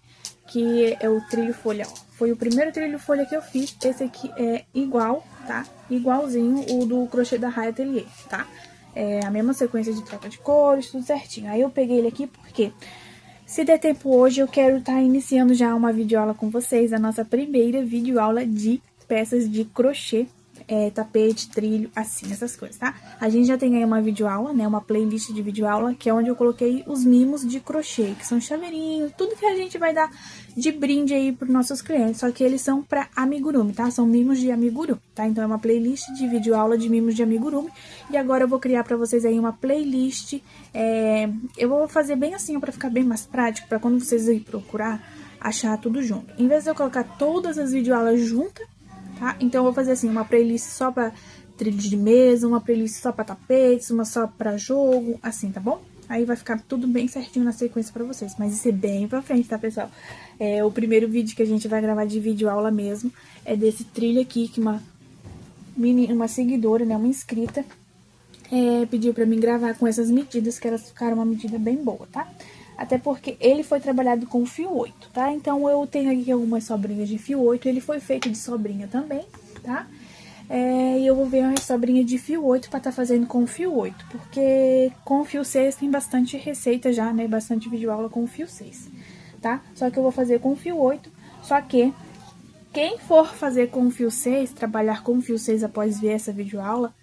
que é o trilho folha, ó. Foi o primeiro trilho folha que eu fiz. Esse aqui é igual, tá? Igualzinho o do crochê da Rai Atelier, tá? É a mesma sequência de troca de cores, tudo certinho. Aí eu peguei ele aqui porque, se der tempo hoje, eu quero estar iniciando já uma videoaula com vocês, a nossa primeira videoaula de peças de crochê tapete, trilho, assim, essas coisas, tá? A gente já tem aí uma videoaula, né, uma playlist de videoaula, que é onde eu coloquei os mimos de crochê, que são chaveirinhos, tudo que a gente vai dar de brinde aí pros nossos clientes, só que eles são pra amigurumi, tá? São mimos de amigurumi, tá? Então é uma playlist de videoaula de mimos de amigurumi, e agora eu vou criar pra vocês aí uma playlist, eu vou fazer bem assim, pra ficar bem mais prático, pra quando vocês irem procurar, achar tudo junto. Em vez de eu colocar todas as videoaulas juntas, tá? Então, eu vou fazer assim, uma playlist só pra trilhos de mesa, uma playlist só pra tapetes, uma só pra jogo, assim, tá bom? Aí vai ficar tudo bem certinho na sequência pra vocês, mas isso é bem pra frente, tá, pessoal? O primeiro vídeo que a gente vai gravar de videoaula mesmo é desse trilho aqui, que uma seguidora, né, uma inscrita, pediu pra mim gravar com essas medidas, que elas ficaram uma medida bem boa, tá? Até porque ele foi trabalhado com fio 8, tá? Então, eu tenho aqui algumas sobrinhas de fio 8. Ele foi feito de sobrinha também, tá? E eu vou ver uma sobrinha de fio 8 pra tá fazendo com fio 8. Porque com fio 6 tem bastante receita já, né? Bastante videoaula com fio 6, tá? Só que eu vou fazer com fio 8. Só que quem for fazer com fio 6, trabalhar com fio 6 após ver essa videoaula,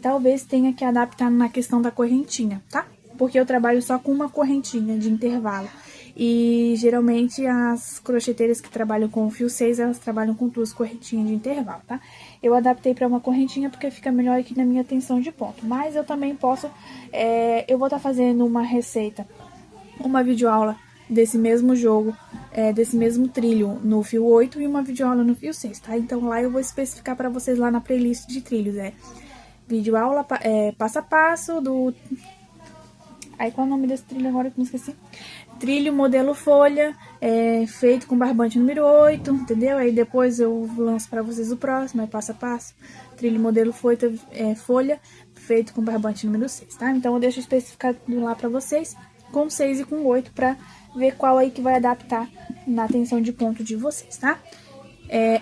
talvez tenha que adaptar na questão da correntinha, tá? Porque eu trabalho só com uma correntinha de intervalo. E geralmente as crocheteiras que trabalham com o fio 6, elas trabalham com 2 correntinhas de intervalo, tá? Eu adaptei para uma correntinha porque fica melhor aqui na minha tensão de ponto. Mas eu também posso, eu vou estar fazendo uma receita, uma videoaula desse mesmo jogo, desse mesmo trilho no fio 8 e uma videoaula no fio 6, tá? Então lá eu vou especificar para vocês lá na playlist de trilhos, videoaula passo a passo do... Aí, qual é o nome desse trilho agora que eu me esqueci? Trilho modelo folha, feito com barbante número 8, entendeu? Aí depois eu lanço pra vocês o próximo, passo a passo. Trilho modelo folha, feito com barbante número 6, tá? Então, eu deixo especificado lá pra vocês, com 6 e com 8, pra ver qual aí que vai adaptar na tensão de ponto de vocês, tá?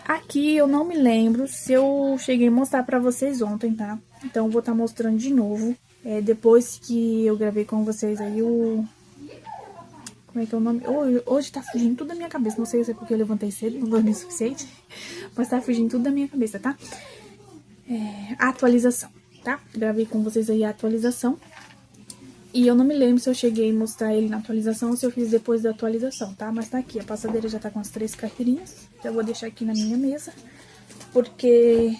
Aqui eu não me lembro se eu cheguei a mostrar pra vocês ontem, tá? Então, eu vou estar mostrando de novo. Depois que eu gravei com vocês aí como é que é o nome? Hoje tá fugindo tudo da minha cabeça. Não sei se é porque eu levantei cedo, não dormi o suficiente. Mas tá fugindo tudo da minha cabeça, tá? A atualização, tá? Gravei com vocês aí a atualização. E eu não me lembro se eu cheguei a mostrar ele na atualização ou se eu fiz depois da atualização, tá? Mas tá aqui, a passadeira já tá com as 3 carteirinhas. Já vou deixar aqui na minha mesa. Porque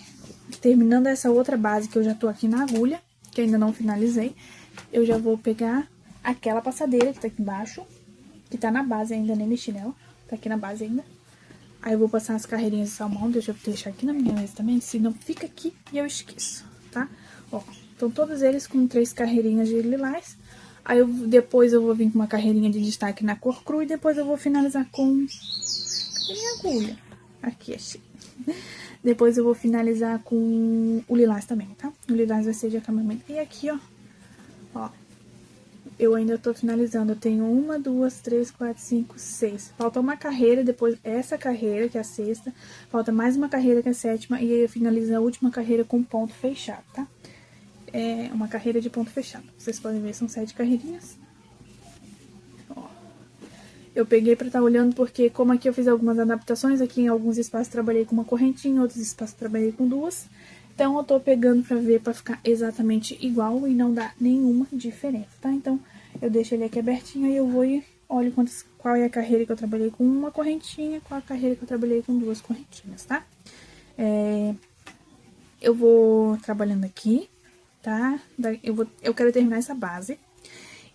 terminando essa outra base que eu já tô aqui na agulha, que ainda não finalizei, eu já vou pegar aquela passadeira que tá aqui embaixo, que tá na base ainda, nem mexi nela, tá aqui na base ainda. Aí eu vou passar as carreirinhas de salmão, deixa eu deixar aqui na minha mesa também, senão fica aqui e eu esqueço, tá? Ó, então todos eles com 3 carreirinhas de lilás. Aí depois eu vou vir com uma carreirinha de destaque na cor cru e depois eu vou finalizar com... Cadê minha agulha? Aqui, achei. Depois eu vou finalizar com o lilás também, tá? O lilás vai ser de acabamento. E aqui, ó, eu ainda tô finalizando. Eu tenho 1, 2, 3, 4, 5, 6. Falta uma carreira, depois essa carreira, que é a 6ª. Falta mais uma carreira, que é a 7ª. E aí eu finalizo a última carreira com ponto fechado, tá? É uma carreira de ponto fechado. Vocês podem ver, são 7 carreirinhas. Eu peguei pra estar olhando porque, como aqui eu fiz algumas adaptações, aqui em alguns espaços trabalhei com uma correntinha, em outros espaços trabalhei com 2. Então, eu tô pegando pra ver, pra ficar exatamente igual e não dar nenhuma diferença, tá? Então, eu deixo ele aqui abertinho e eu vou e olho qual é a carreira que eu trabalhei com uma correntinha, qual a carreira que eu trabalhei com 2 correntinhas, tá? Eu vou trabalhando aqui, tá? Eu quero terminar essa base.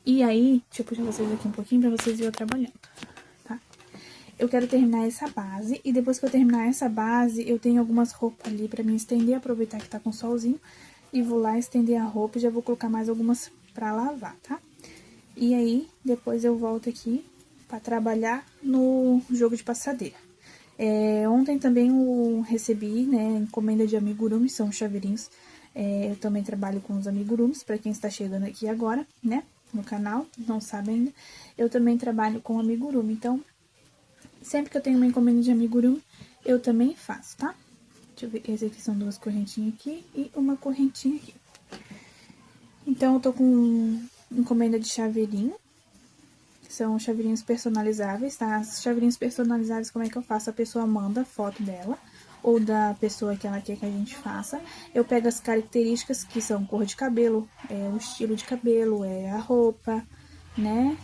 E aí, deixa eu puxar vocês aqui um pouquinho pra vocês verem eu trabalhando, tá? Eu quero terminar essa base, e depois que eu terminar essa base, eu tenho algumas roupas ali pra mim estender, aproveitar que tá com solzinho, e vou lá estender a roupa e já vou colocar mais algumas pra lavar, tá? E aí, depois eu volto aqui pra trabalhar no jogo de passadeira. Ontem também eu recebi, né, encomenda de amigurumi, são chaveirinhos. Eu também trabalho com os amigurumis, pra quem está chegando aqui agora, né? No canal, não sabe ainda, eu também trabalho com amigurumi, então, sempre que eu tenho uma encomenda de amigurumi, eu também faço, tá? Deixa eu ver, esse aqui são 2 correntinhas aqui e uma correntinha aqui. Então, eu tô com encomenda de chaveirinho, são chaveirinhos personalizáveis, tá? Os chaveirinhos personalizáveis, como é que eu faço? A pessoa manda foto dela, ou da pessoa que ela quer que a gente faça. Eu pego as características que são cor de cabelo, o estilo de cabelo, a roupa, né?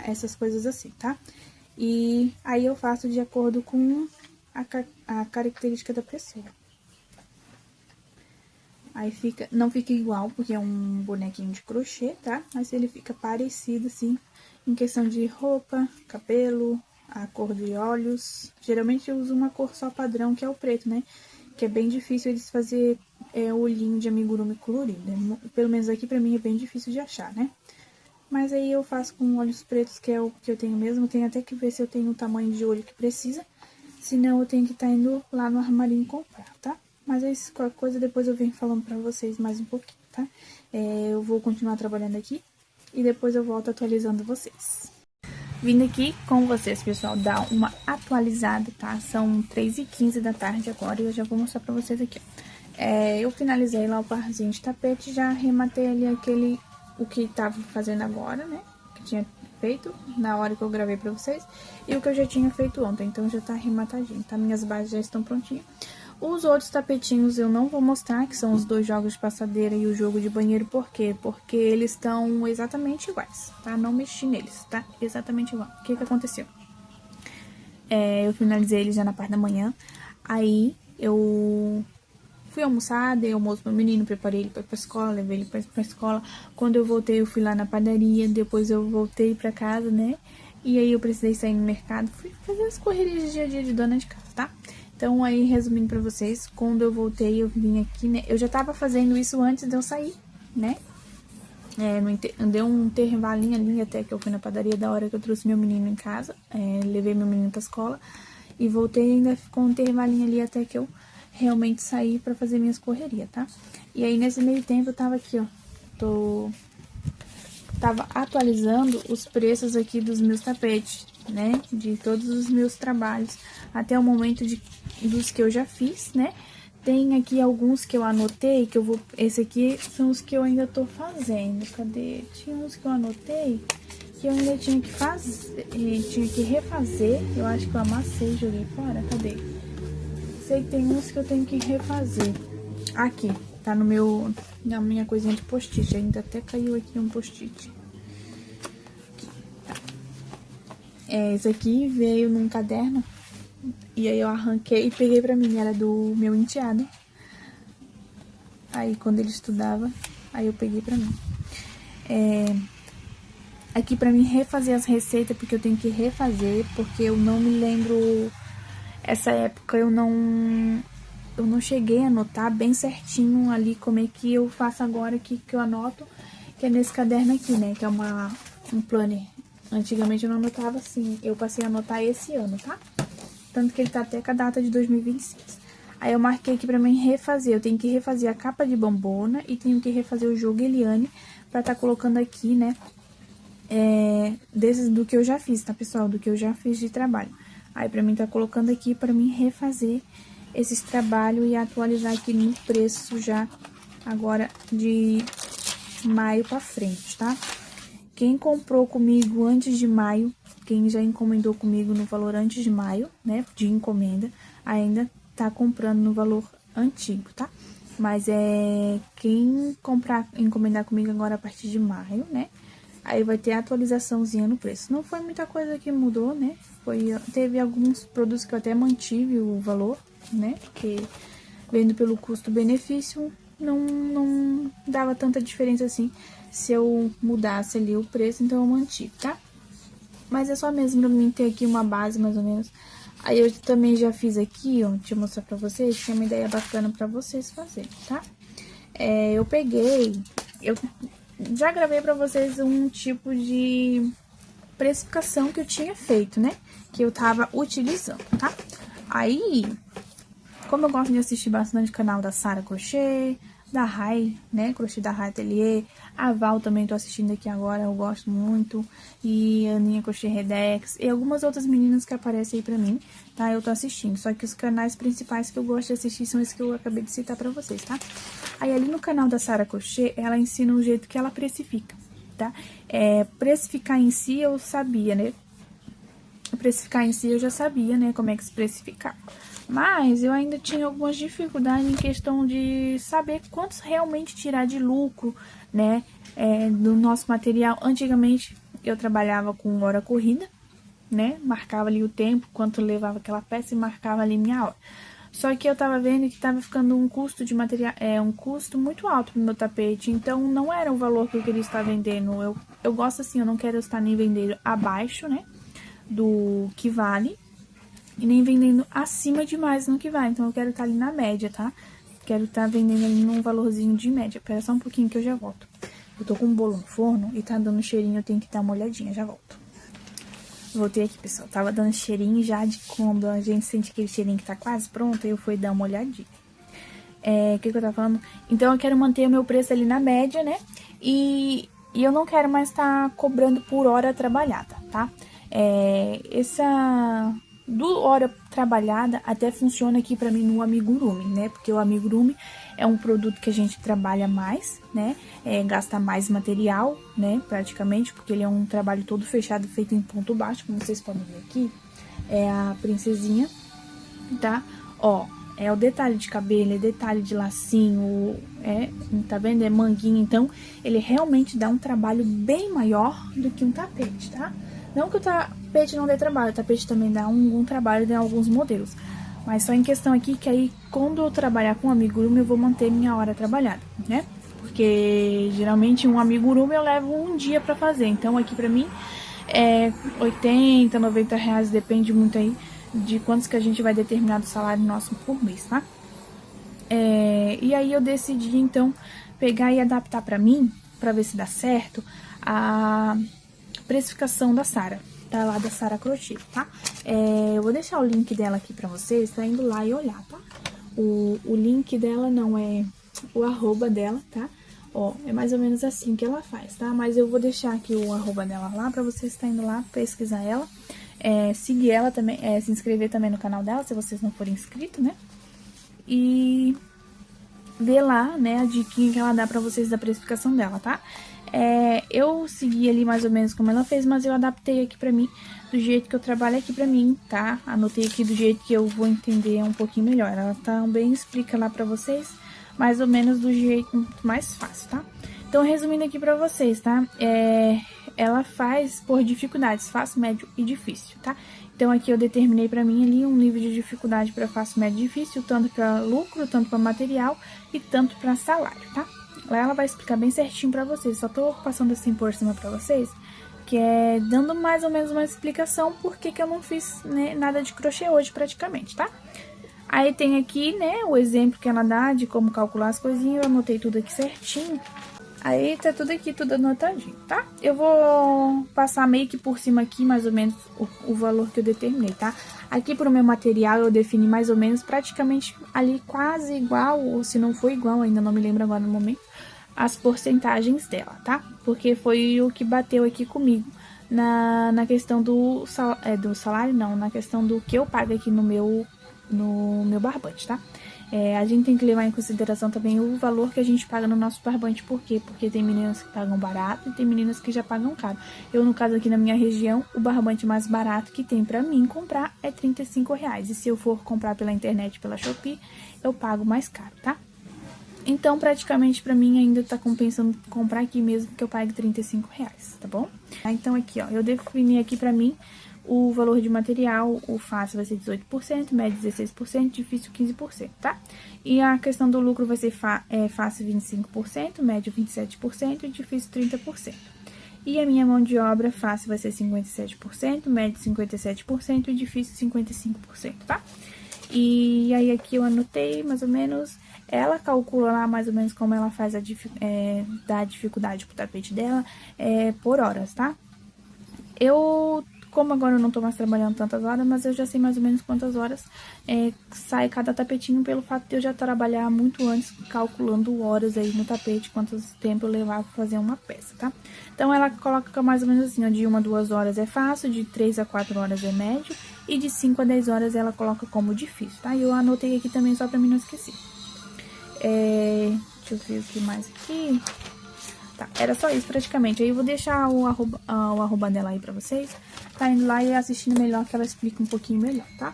Essas coisas assim, tá? E aí eu faço de acordo com a característica da pessoa. Aí não fica igual, porque é um bonequinho de crochê, tá? Mas ele fica parecido, assim, em questão de roupa, cabelo, a cor de olhos. Geralmente eu uso uma cor só padrão, que é o preto, né? Que é bem difícil eles fazer olhinho de amigurumi colorido. Pelo menos aqui pra mim é bem difícil de achar, né? Mas aí eu faço com olhos pretos, que é o que eu tenho mesmo. Tenho até que ver se eu tenho o tamanho de olho que precisa. Senão eu tenho que estar indo lá no armarinho comprar, tá? Mas aí, qualquer coisa, depois eu venho falando pra vocês mais um pouquinho, tá? Eu vou continuar trabalhando aqui e depois eu volto atualizando vocês. Vindo aqui com vocês, pessoal, dar uma atualizada, tá? São 3h15 da tarde agora e eu já vou mostrar pra vocês aqui, ó. Eu finalizei lá o parzinho de tapete, já rematei ali o que tava fazendo agora, né? Que tinha feito na hora que eu gravei pra vocês e o que eu já tinha feito ontem, então já tá rematadinho, tá? Minhas bases já estão prontinhas. Os outros tapetinhos eu não vou mostrar, que são os 2 jogos de passadeira e o jogo de banheiro, por quê? Porque eles estão exatamente iguais, tá? Não mexi neles, tá? Exatamente igual. O que aconteceu? Eu finalizei eles já na parte da manhã, aí eu fui almoçar, dei almoço pro menino, preparei ele pra ir pra escola, levei ele pra escola. Quando eu voltei, eu fui lá na padaria, depois eu voltei pra casa, né? E aí eu precisei sair no mercado, fui fazer as correrias de dia a dia de dona de casa, tá? Então, aí, resumindo pra vocês, quando eu voltei, eu vim aqui, né? Eu já tava fazendo isso antes de eu sair, né? Deu um intervalinho ali até que eu fui na padaria da hora que eu trouxe meu menino em casa. Levei meu menino pra escola e voltei, ainda ficou um intervalinho ali até que eu realmente saí pra fazer minhas correrias, tá? E aí, nesse meio tempo, eu tava aqui, ó. Tava atualizando os preços aqui dos meus tapetes, né? De todos os meus trabalhos, até o momento dos que eu já fiz, né? Tem aqui alguns que eu anotei, que eu vou... Esse aqui são os que eu ainda tô fazendo. Cadê? Tinha uns que eu anotei, que eu ainda tinha que fazer, tinha que refazer. Eu acho que eu amassei e joguei fora. Cadê? Sei que tem uns que eu tenho que refazer. Aqui, tá na minha coisinha de post-it. Ainda até caiu aqui um post-it. Esse aqui veio num caderno. E aí eu arranquei e peguei pra mim. Era do meu enteado. Aí quando ele estudava, aí eu peguei pra mim. Aqui pra mim refazer as receitas, porque eu tenho que refazer. Porque eu não me lembro... Essa época eu não cheguei a anotar bem certinho ali como é que eu faço agora, que eu anoto, que é nesse caderno aqui, né? Que é um planner. Antigamente eu não anotava assim, eu passei a anotar esse ano, tá? Tanto que ele tá até com a data de 2026. Aí eu marquei aqui pra mim refazer, eu tenho que refazer a capa de bombona e tenho que refazer o jogo Eliane pra tá colocando aqui, né? Desses do que eu já fiz, tá, pessoal? Do que eu já fiz de trabalho. Aí pra mim tá colocando aqui pra mim refazer esses trabalhos e atualizar aqui no preço já agora de maio pra frente, tá? Quem comprou comigo antes de maio, quem já encomendou comigo no valor antes de maio, né, de encomenda, ainda tá comprando no valor antigo, tá? Mas quem encomendar comigo agora a partir de maio, né, aí vai ter a atualizaçãozinha no preço. Não foi muita coisa que mudou, né? Teve alguns produtos que eu até mantive o valor, né? Porque vendo pelo custo-benefício, não dava tanta diferença assim se eu mudasse ali o preço, então eu mantive, tá? Mas é só mesmo pra mim ter aqui uma base, mais ou menos. Aí eu também já fiz aqui, ó, deixa eu mostrar pra vocês, que é uma ideia bacana pra vocês fazerem, tá? Eu já gravei pra vocês um tipo de precificação que eu tinha feito, né? Que eu tava utilizando, tá? Aí, como eu gosto de assistir bastante o canal da Sara Crochê, da Rai, né? Crochê da Rai Atelier. A Val também tô assistindo aqui agora, eu gosto muito. E a Aninha Crochê Redex. E algumas outras meninas que aparecem aí pra mim, tá? Eu tô assistindo. Só que os canais principais que eu gosto de assistir são esses que eu acabei de citar pra vocês, tá? Aí ali no canal da Sara Crochê, ela ensina o jeito que ela precifica, tá? Precificar em si eu sabia, né? Precificar em si eu já sabia, né? Como é que se precificava. Mas eu ainda tinha algumas dificuldades em questão de saber quantos realmente tirar de lucro, né, do nosso material. Antigamente eu trabalhava com hora corrida, né, marcava ali o tempo, quanto levava aquela peça e marcava ali minha hora. Só que eu tava vendo que tava ficando um custo de material, um custo muito alto pro meu tapete, então não era o valor que eu queria estar vendendo. Eu gosto assim, eu não quero estar nem vendendo abaixo, né, do que vale, e nem vendendo acima demais no que vale. Então eu quero estar ali na média, tá? Quero estar vendendo ali num valorzinho de média. Espera só um pouquinho que eu já volto. Eu tô com um bolo no forno e tá dando cheirinho, eu tenho que dar uma olhadinha, já volto. Voltei aqui, pessoal. Tava dando cheirinho já de quando a gente sente aquele cheirinho que tá quase pronto, eu fui dar uma olhadinha. O que eu tava falando? Então eu quero manter o meu preço ali na média, né? E eu não quero mais estar cobrando por hora trabalhada, tá? Do hora trabalhada até funciona aqui pra mim no amigurumi, né? Porque o amigurumi é um produto que a gente trabalha mais, né? Gasta mais material, né? Praticamente, porque ele é um trabalho todo fechado, feito em ponto baixo, como vocês podem ver aqui. É a princesinha, tá? Ó, é o detalhe de cabelo, é detalhe de lacinho, tá vendo? É manguinha, então ele realmente dá um trabalho bem maior do que um tapete, tá? Não que o tapete não dê trabalho, o tapete também dá um trabalho em alguns modelos. Mas só em questão aqui que aí, quando eu trabalhar com amigurumi, eu vou manter minha hora trabalhada, né? Porque geralmente um amigurumi eu levo um dia pra fazer. Então aqui pra mim é 80, 90 reais, depende muito aí de quantos que a gente vai determinar do salário nosso por mês, tá? E aí eu decidi, então, pegar e adaptar pra mim, pra ver se dá certo, a precificação da Sara, tá? Lá da Sara Crochê, tá? Eu vou deixar o link dela aqui pra vocês, tá indo lá e olhar, tá? O link dela não é o arroba dela, tá? Ó, é mais ou menos assim que ela faz, tá? Mas eu vou deixar aqui o arroba dela lá pra vocês estarem indo lá pesquisar ela. Seguir ela também, se inscrever também no canal dela, se vocês não forem inscritos, né? E ver lá, né, a diquinha que ela dá pra vocês da precificação dela, tá? Eu segui ali mais ou menos como ela fez, mas eu adaptei aqui pra mim, do jeito que eu trabalho aqui pra mim, tá? Anotei aqui do jeito que eu vou entender um pouquinho melhor. Ela também explica lá pra vocês, mais ou menos do jeito mais fácil, tá? Então, resumindo aqui pra vocês, tá? Ela faz por dificuldades, fácil, médio e difícil, tá? Então, aqui eu determinei pra mim ali um nível de dificuldade pra fácil, médio e difícil, tanto pra lucro, tanto pra material e tanto pra salário, tá? Lá ela vai explicar bem certinho pra vocês, só tô passando assim por cima pra vocês, que é dando mais ou menos uma explicação porque que eu não fiz, né, nada de crochê hoje praticamente, tá? Aí tem aqui, né, o exemplo que ela dá de como calcular as coisinhas, eu anotei tudo aqui certinho. Aí tá tudo aqui, tudo anotadinho, tá? Eu vou passar meio que por cima aqui, mais ou menos, o valor que eu determinei, tá? Aqui pro meu material eu defini mais ou menos, praticamente ali quase igual, ou se não for igual, ainda não me lembro agora no momento, as porcentagens dela, tá? Porque foi o que bateu aqui comigo na questão do salário, não, na questão do que eu pago aqui no meu barbante, tá? A gente tem que levar em consideração também o valor que a gente paga no nosso barbante. Por quê? Porque tem meninas que pagam barato e tem meninas que já pagam caro. Eu, no caso aqui na minha região, o barbante mais barato que tem pra mim comprar é R$35. E se eu for comprar pela internet, pela Shopee, eu pago mais caro, tá? Então, praticamente pra mim ainda tá compensando comprar aqui mesmo que eu pague R$35, tá bom? Então aqui, ó, eu defini aqui pra mim o valor de material, o fácil vai ser 18%, médio 16%, difícil 15%, tá? E a questão do lucro vai ser fácil 25%, médio 27% e difícil 30%. E a minha mão de obra fácil vai ser 57%, médio 57% e difícil 55%, tá? E aí aqui eu anotei mais ou menos, ela calcula lá mais ou menos como ela faz da dificuldade pro tapete dela por horas, tá? Como agora eu não tô mais trabalhando tantas horas, mas eu já sei mais ou menos quantas horas sai cada tapetinho, pelo fato de eu já trabalhar muito antes, calculando horas aí no tapete, quanto tempo eu levava pra fazer uma peça, tá? Então, ela coloca mais ou menos assim, ó, de 1 a 2 horas é fácil, de 3 a 4 horas é médio, e de 5 a 10 horas ela coloca como difícil, tá? E eu anotei aqui também só pra mim não esquecer. Deixa eu ver o que mais aqui. Tá, era só isso praticamente. Aí eu vou deixar o arroba dela aí pra vocês. Tá indo lá e assistindo melhor, que ela explica um pouquinho melhor, tá?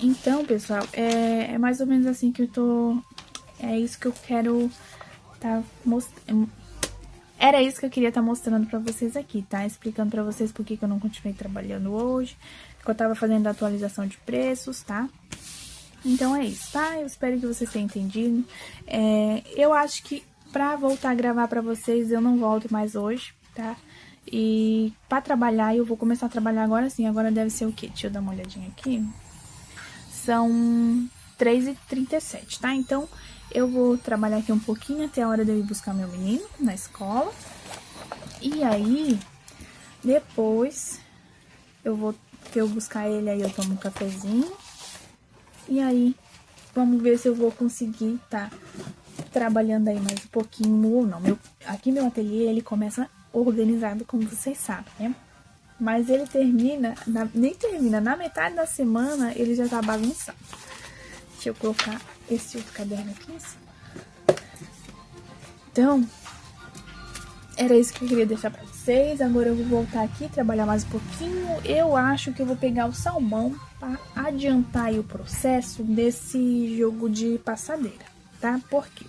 Então, pessoal, é mais ou menos assim que eu tô... É isso que eu quero tá mostrando... Era isso que eu queria estar mostrando pra vocês aqui, tá? Explicando pra vocês por que eu não continuei trabalhando hoje, que eu tava fazendo a atualização de preços, tá? Então é isso, tá? Eu espero que vocês tenham entendido. Eu acho que pra voltar a gravar pra vocês, eu não volto mais hoje, tá? E pra trabalhar, eu vou começar a trabalhar agora sim. Agora deve ser o quê? Deixa eu dar uma olhadinha aqui. São 3h37, tá? Então, eu vou trabalhar aqui um pouquinho até a hora de eu ir buscar meu menino na escola. E aí, depois, que eu buscar ele, aí eu tomo um cafezinho. E aí, vamos ver se eu vou conseguir tá trabalhando aí mais um pouquinho ou não. Aqui meu ateliê, ele começa organizado, como vocês sabem, né? Mas ele termina, nem termina, na metade da semana ele já tá bagunçado. Deixa eu colocar esse outro caderno aqui em cima. Então, era isso que eu queria deixar pra vocês. Agora eu vou voltar aqui, trabalhar mais um pouquinho. Eu acho que eu vou pegar o salmão pra adiantar aí o processo desse jogo de passadeira, tá? Por quê?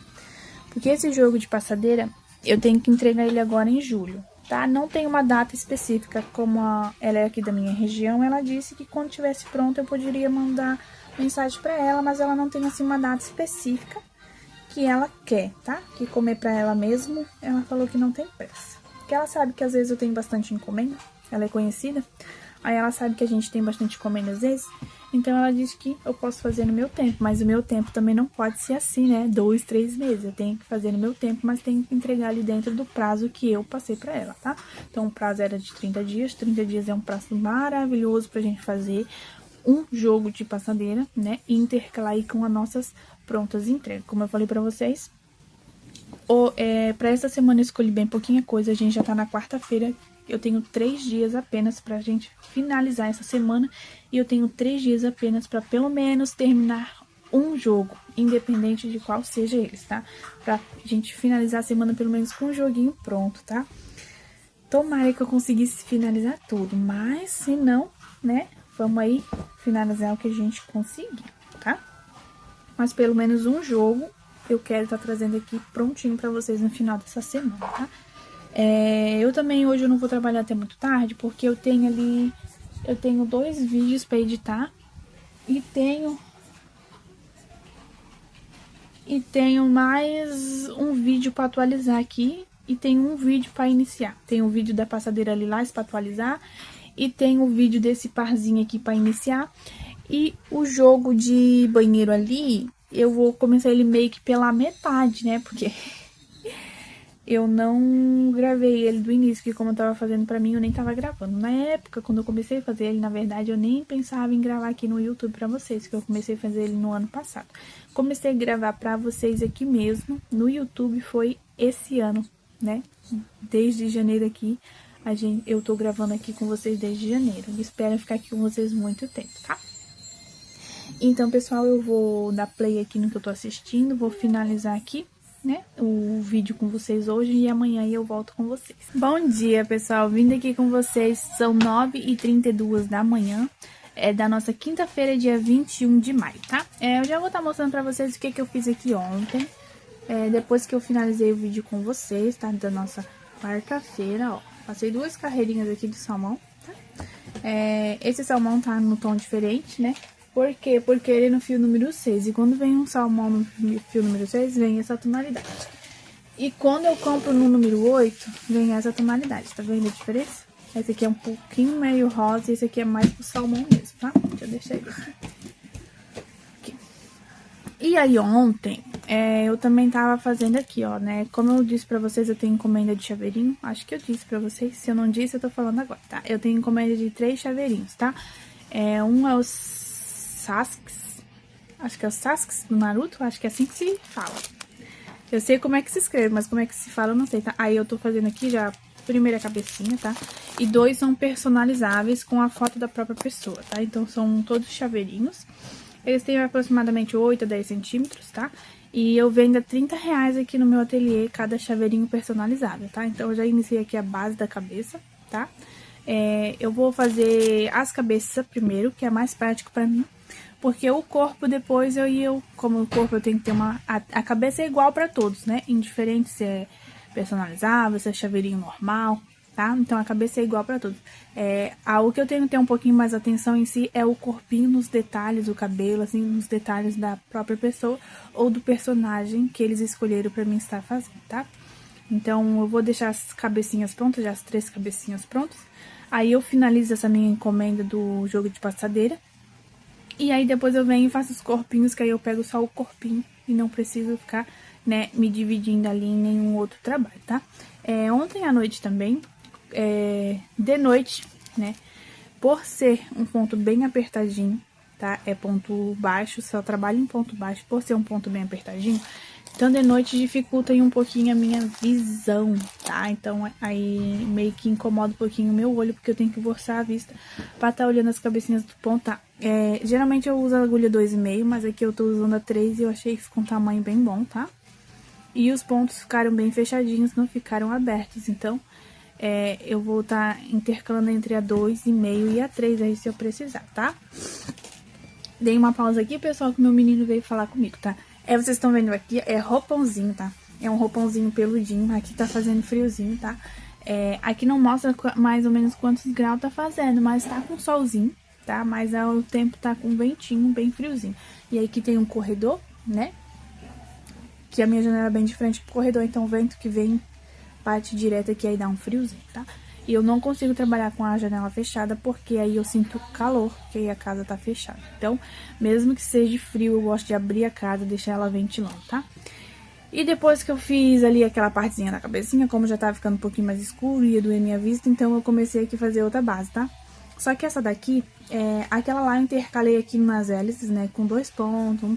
Porque esse jogo de passadeira, eu tenho que entregar ele agora em julho, tá? Não tem uma data específica, como ela é aqui da minha região, ela disse que quando tivesse pronto eu poderia mandar mensagem pra ela, mas ela não tem assim uma data específica que ela quer, tá? Que comer pra ela mesmo, ela falou que não tem pressa. Porque ela sabe que às vezes eu tenho bastante encomenda, ela é conhecida, aí ela sabe que a gente tem bastante encomenda às vezes, então ela disse que eu posso fazer no meu tempo, mas o meu tempo também não pode ser assim, né? 2, 3 meses, eu tenho que fazer no meu tempo, mas tenho que entregar ali dentro do prazo que eu passei pra ela, tá? Então o prazo era de 30 dias, 30 dias é um prazo maravilhoso pra gente fazer um jogo de passadeira, né? E intercalar aí com as nossas prontas entregas. Como eu falei pra vocês, pra essa semana eu escolhi bem pouquinha coisa, a gente já tá na quarta-feira. Eu tenho 3 dias apenas pra gente finalizar essa semana. E eu tenho 3 dias apenas pra pelo menos terminar um jogo, independente de qual seja eles, tá? Pra gente finalizar a semana pelo menos com um joguinho pronto, tá? Tomara que eu conseguisse finalizar tudo, mas se não, né? Vamos aí finalizar o que a gente conseguir, tá? Mas pelo menos um jogo eu quero estar trazendo aqui prontinho pra vocês no final dessa semana, tá? Eu também hoje eu não vou trabalhar até muito tarde, porque eu tenho 2 vídeos pra editar e tenho mais um vídeo pra atualizar aqui e tenho um vídeo pra iniciar. Tem o vídeo da passadeira lilás pra atualizar e tem o vídeo desse parzinho aqui pra iniciar. E o jogo de banheiro ali, eu vou começar ele meio que pela metade, né? Porque eu não gravei ele do início, que como eu tava fazendo pra mim, eu nem tava gravando. Na época, quando eu comecei a fazer ele, na verdade, eu nem pensava em gravar aqui no YouTube pra vocês, que eu comecei a fazer ele no ano passado. Comecei a gravar pra vocês aqui mesmo, no YouTube, foi esse ano, né? Desde janeiro aqui, eu tô gravando aqui com vocês desde janeiro. E espero ficar aqui com vocês muito tempo, tá? Então, pessoal, eu vou dar play aqui no que eu tô assistindo, vou finalizar aqui, né, o vídeo com vocês hoje e amanhã eu volto com vocês. Bom dia, pessoal, vindo aqui com vocês, são 9h32 da manhã, da nossa quinta-feira, dia 21 de maio, tá? Eu já vou estar mostrando pra vocês o que eu fiz aqui ontem, depois que eu finalizei o vídeo com vocês, tá? Da nossa quarta-feira, ó, passei 2 carreirinhas aqui de salmão, tá? Esse salmão tá no tom diferente, né? Por quê? Porque ele é no fio número 6. E quando vem um salmão no fio número 6, vem essa tonalidade. E quando eu compro no número 8, vem essa tonalidade. Tá vendo a diferença? Esse aqui é um pouquinho meio rosa e esse aqui é mais pro salmão mesmo, tá? Deixa eu deixar ele aqui. E aí ontem, eu também tava fazendo aqui, ó, né? Como eu disse pra vocês, eu tenho encomenda de chaveirinho. Acho que eu disse pra vocês. Se eu não disse, eu tô falando agora, tá? Eu tenho encomenda de 3 chaveirinhos, tá? Um é os Sasks, acho que é o Sasks do Naruto, acho que é assim que se fala. Eu sei como é que se escreve, mas como é que se fala eu não sei, tá? Aí eu tô fazendo aqui já a primeira cabecinha, tá? E 2 são personalizáveis com a foto da própria pessoa, tá? Então são todos chaveirinhos. Eles têm aproximadamente 8 a 10 centímetros, tá? E eu vendo a R$30 aqui no meu ateliê cada chaveirinho personalizável, tá? Então eu já iniciei aqui a base da cabeça, tá? Eu vou fazer as cabeças primeiro, que é mais prático pra mim. Porque o corpo depois como o corpo eu tenho que ter a cabeça é igual pra todos, né? Indiferente se é personalizável, se é chaveirinho normal, tá? Então a cabeça é igual pra todos. O que eu tenho que ter um pouquinho mais atenção em si é o corpinho, nos detalhes, o cabelo, assim, nos detalhes da própria pessoa ou do personagem que eles escolheram pra mim estar fazendo, tá? Então eu vou deixar as cabecinhas prontas, já as 3 cabecinhas prontas. Aí eu finalizo essa minha encomenda do jogo de passadeira. E aí depois eu venho e faço os corpinhos, que aí eu pego só o corpinho e não preciso ficar, né, me dividindo ali em nenhum outro trabalho, tá? Ontem à noite também, de noite, né, por ser um ponto bem apertadinho, tá? É ponto baixo, só trabalho em ponto baixo, por ser um ponto bem apertadinho, então de noite dificulta um pouquinho a minha visão, tá? Então aí meio que incomoda um pouquinho o meu olho, porque eu tenho que forçar a vista pra estar olhando as cabecinhas do ponto, tá? Geralmente eu uso a agulha 2,5, mas aqui eu tô usando a 3 e eu achei que ficou um tamanho bem bom, tá? E os pontos ficaram bem fechadinhos, não ficaram abertos, então eu vou estar intercalando entre a 2,5 e a 3 aí se eu precisar, tá? Dei uma pausa aqui, pessoal, que meu menino veio falar comigo, tá? Vocês estão vendo aqui, é roupãozinho, tá? É um roupãozinho peludinho, aqui tá fazendo friozinho, tá? Aqui não mostra mais ou menos quantos graus tá fazendo, mas tá com solzinho, tá? Mas o tempo tá com ventinho, bem friozinho. E aí aqui tem um corredor, né? Que a minha janela é bem de frente pro corredor, então o vento que vem bate direto aqui, aí dá um friozinho, tá? E eu não consigo trabalhar com a janela fechada, porque aí eu sinto calor, porque aí a casa tá fechada. Então, mesmo que seja frio, eu gosto de abrir a casa, deixar ela ventilando, tá? E depois que eu fiz ali aquela partezinha da cabecinha, como já tava ficando um pouquinho mais escuro, ia doer minha vista, então eu comecei aqui a fazer outra base, tá? Só que essa daqui, aquela lá eu intercalei aqui nas hélices, né, com 2 pontos,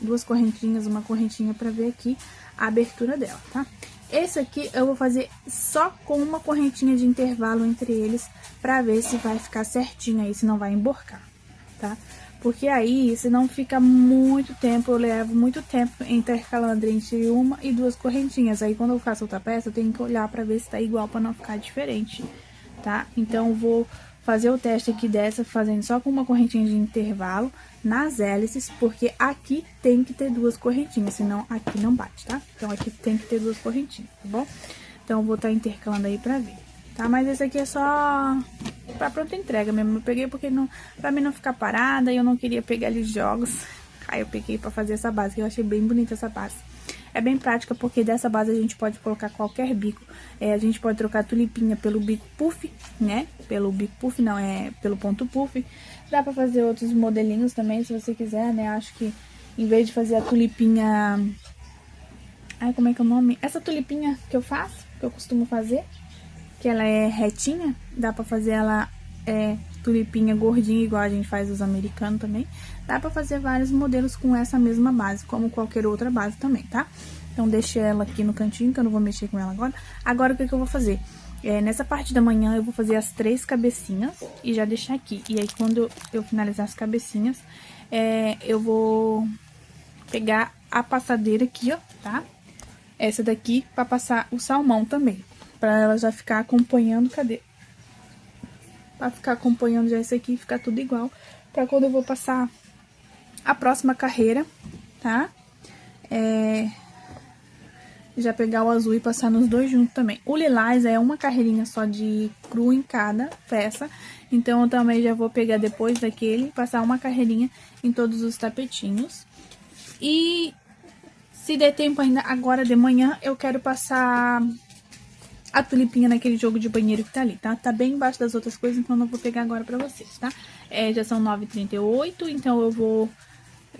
2 correntinhas, uma correntinha pra ver aqui a abertura dela, tá? Esse aqui eu vou fazer só com uma correntinha de intervalo entre eles, pra ver se vai ficar certinho aí, se não vai emborcar, tá? Porque aí, se não fica muito tempo, eu levo muito tempo intercalando entre 1 e 2 correntinhas. Aí, quando eu faço outra peça, eu tenho que olhar pra ver se tá igual, pra não ficar diferente, tá? Então, eu vou fazer o teste aqui dessa, fazendo só com uma correntinha de intervalo nas hélices, porque aqui tem que ter 2 correntinhas, senão aqui não bate, tá? Então, aqui tem que ter 2 correntinhas, tá bom? Então, eu vou estar intercalando aí pra ver, tá? Mas esse aqui é só pra pronta entrega mesmo. Eu peguei porque pra mim não ficar parada e eu não queria pegar ali jogos. Aí eu peguei pra fazer essa base, que eu achei bem bonita essa base. É bem prática, porque dessa base a gente pode colocar qualquer bico. A gente pode trocar a tulipinha pelo bico puff, né? Pelo bico puff, não, pelo ponto puff. Dá pra fazer outros modelinhos também, se você quiser, né? Acho que em vez de fazer a tulipinha... Ai, como é que é o nome? Essa tulipinha que eu faço, que eu costumo fazer, que ela é retinha, dá pra fazer ela tulipinha gordinha, igual a gente faz os americanos também. Dá pra fazer vários modelos com essa mesma base, como qualquer outra base também, tá? Então, deixa ela aqui no cantinho, que eu não vou mexer com ela agora. Agora, o que eu vou fazer? Nessa parte da manhã, eu vou fazer as 3 cabecinhas e já deixar aqui. E aí, quando eu finalizar as cabecinhas, eu vou pegar a passadeira aqui, ó, tá? Essa daqui, pra passar o salmão também. Pra ela já ficar acompanhando, cadê? Pra ficar acompanhando já esse aqui e ficar tudo igual. Pra quando eu vou passar a próxima carreira, tá? Já pegar o azul e passar nos 2 juntos também. O lilás é uma carreirinha só de cru em cada peça. Então, eu também já vou pegar depois daquele, passar uma carreirinha em todos os tapetinhos. E se der tempo ainda, agora de manhã, eu quero passar a tulipinha naquele jogo de banheiro que tá ali, tá? Tá bem embaixo das outras coisas, então não vou pegar agora pra vocês, tá? Já são 9h38, então eu vou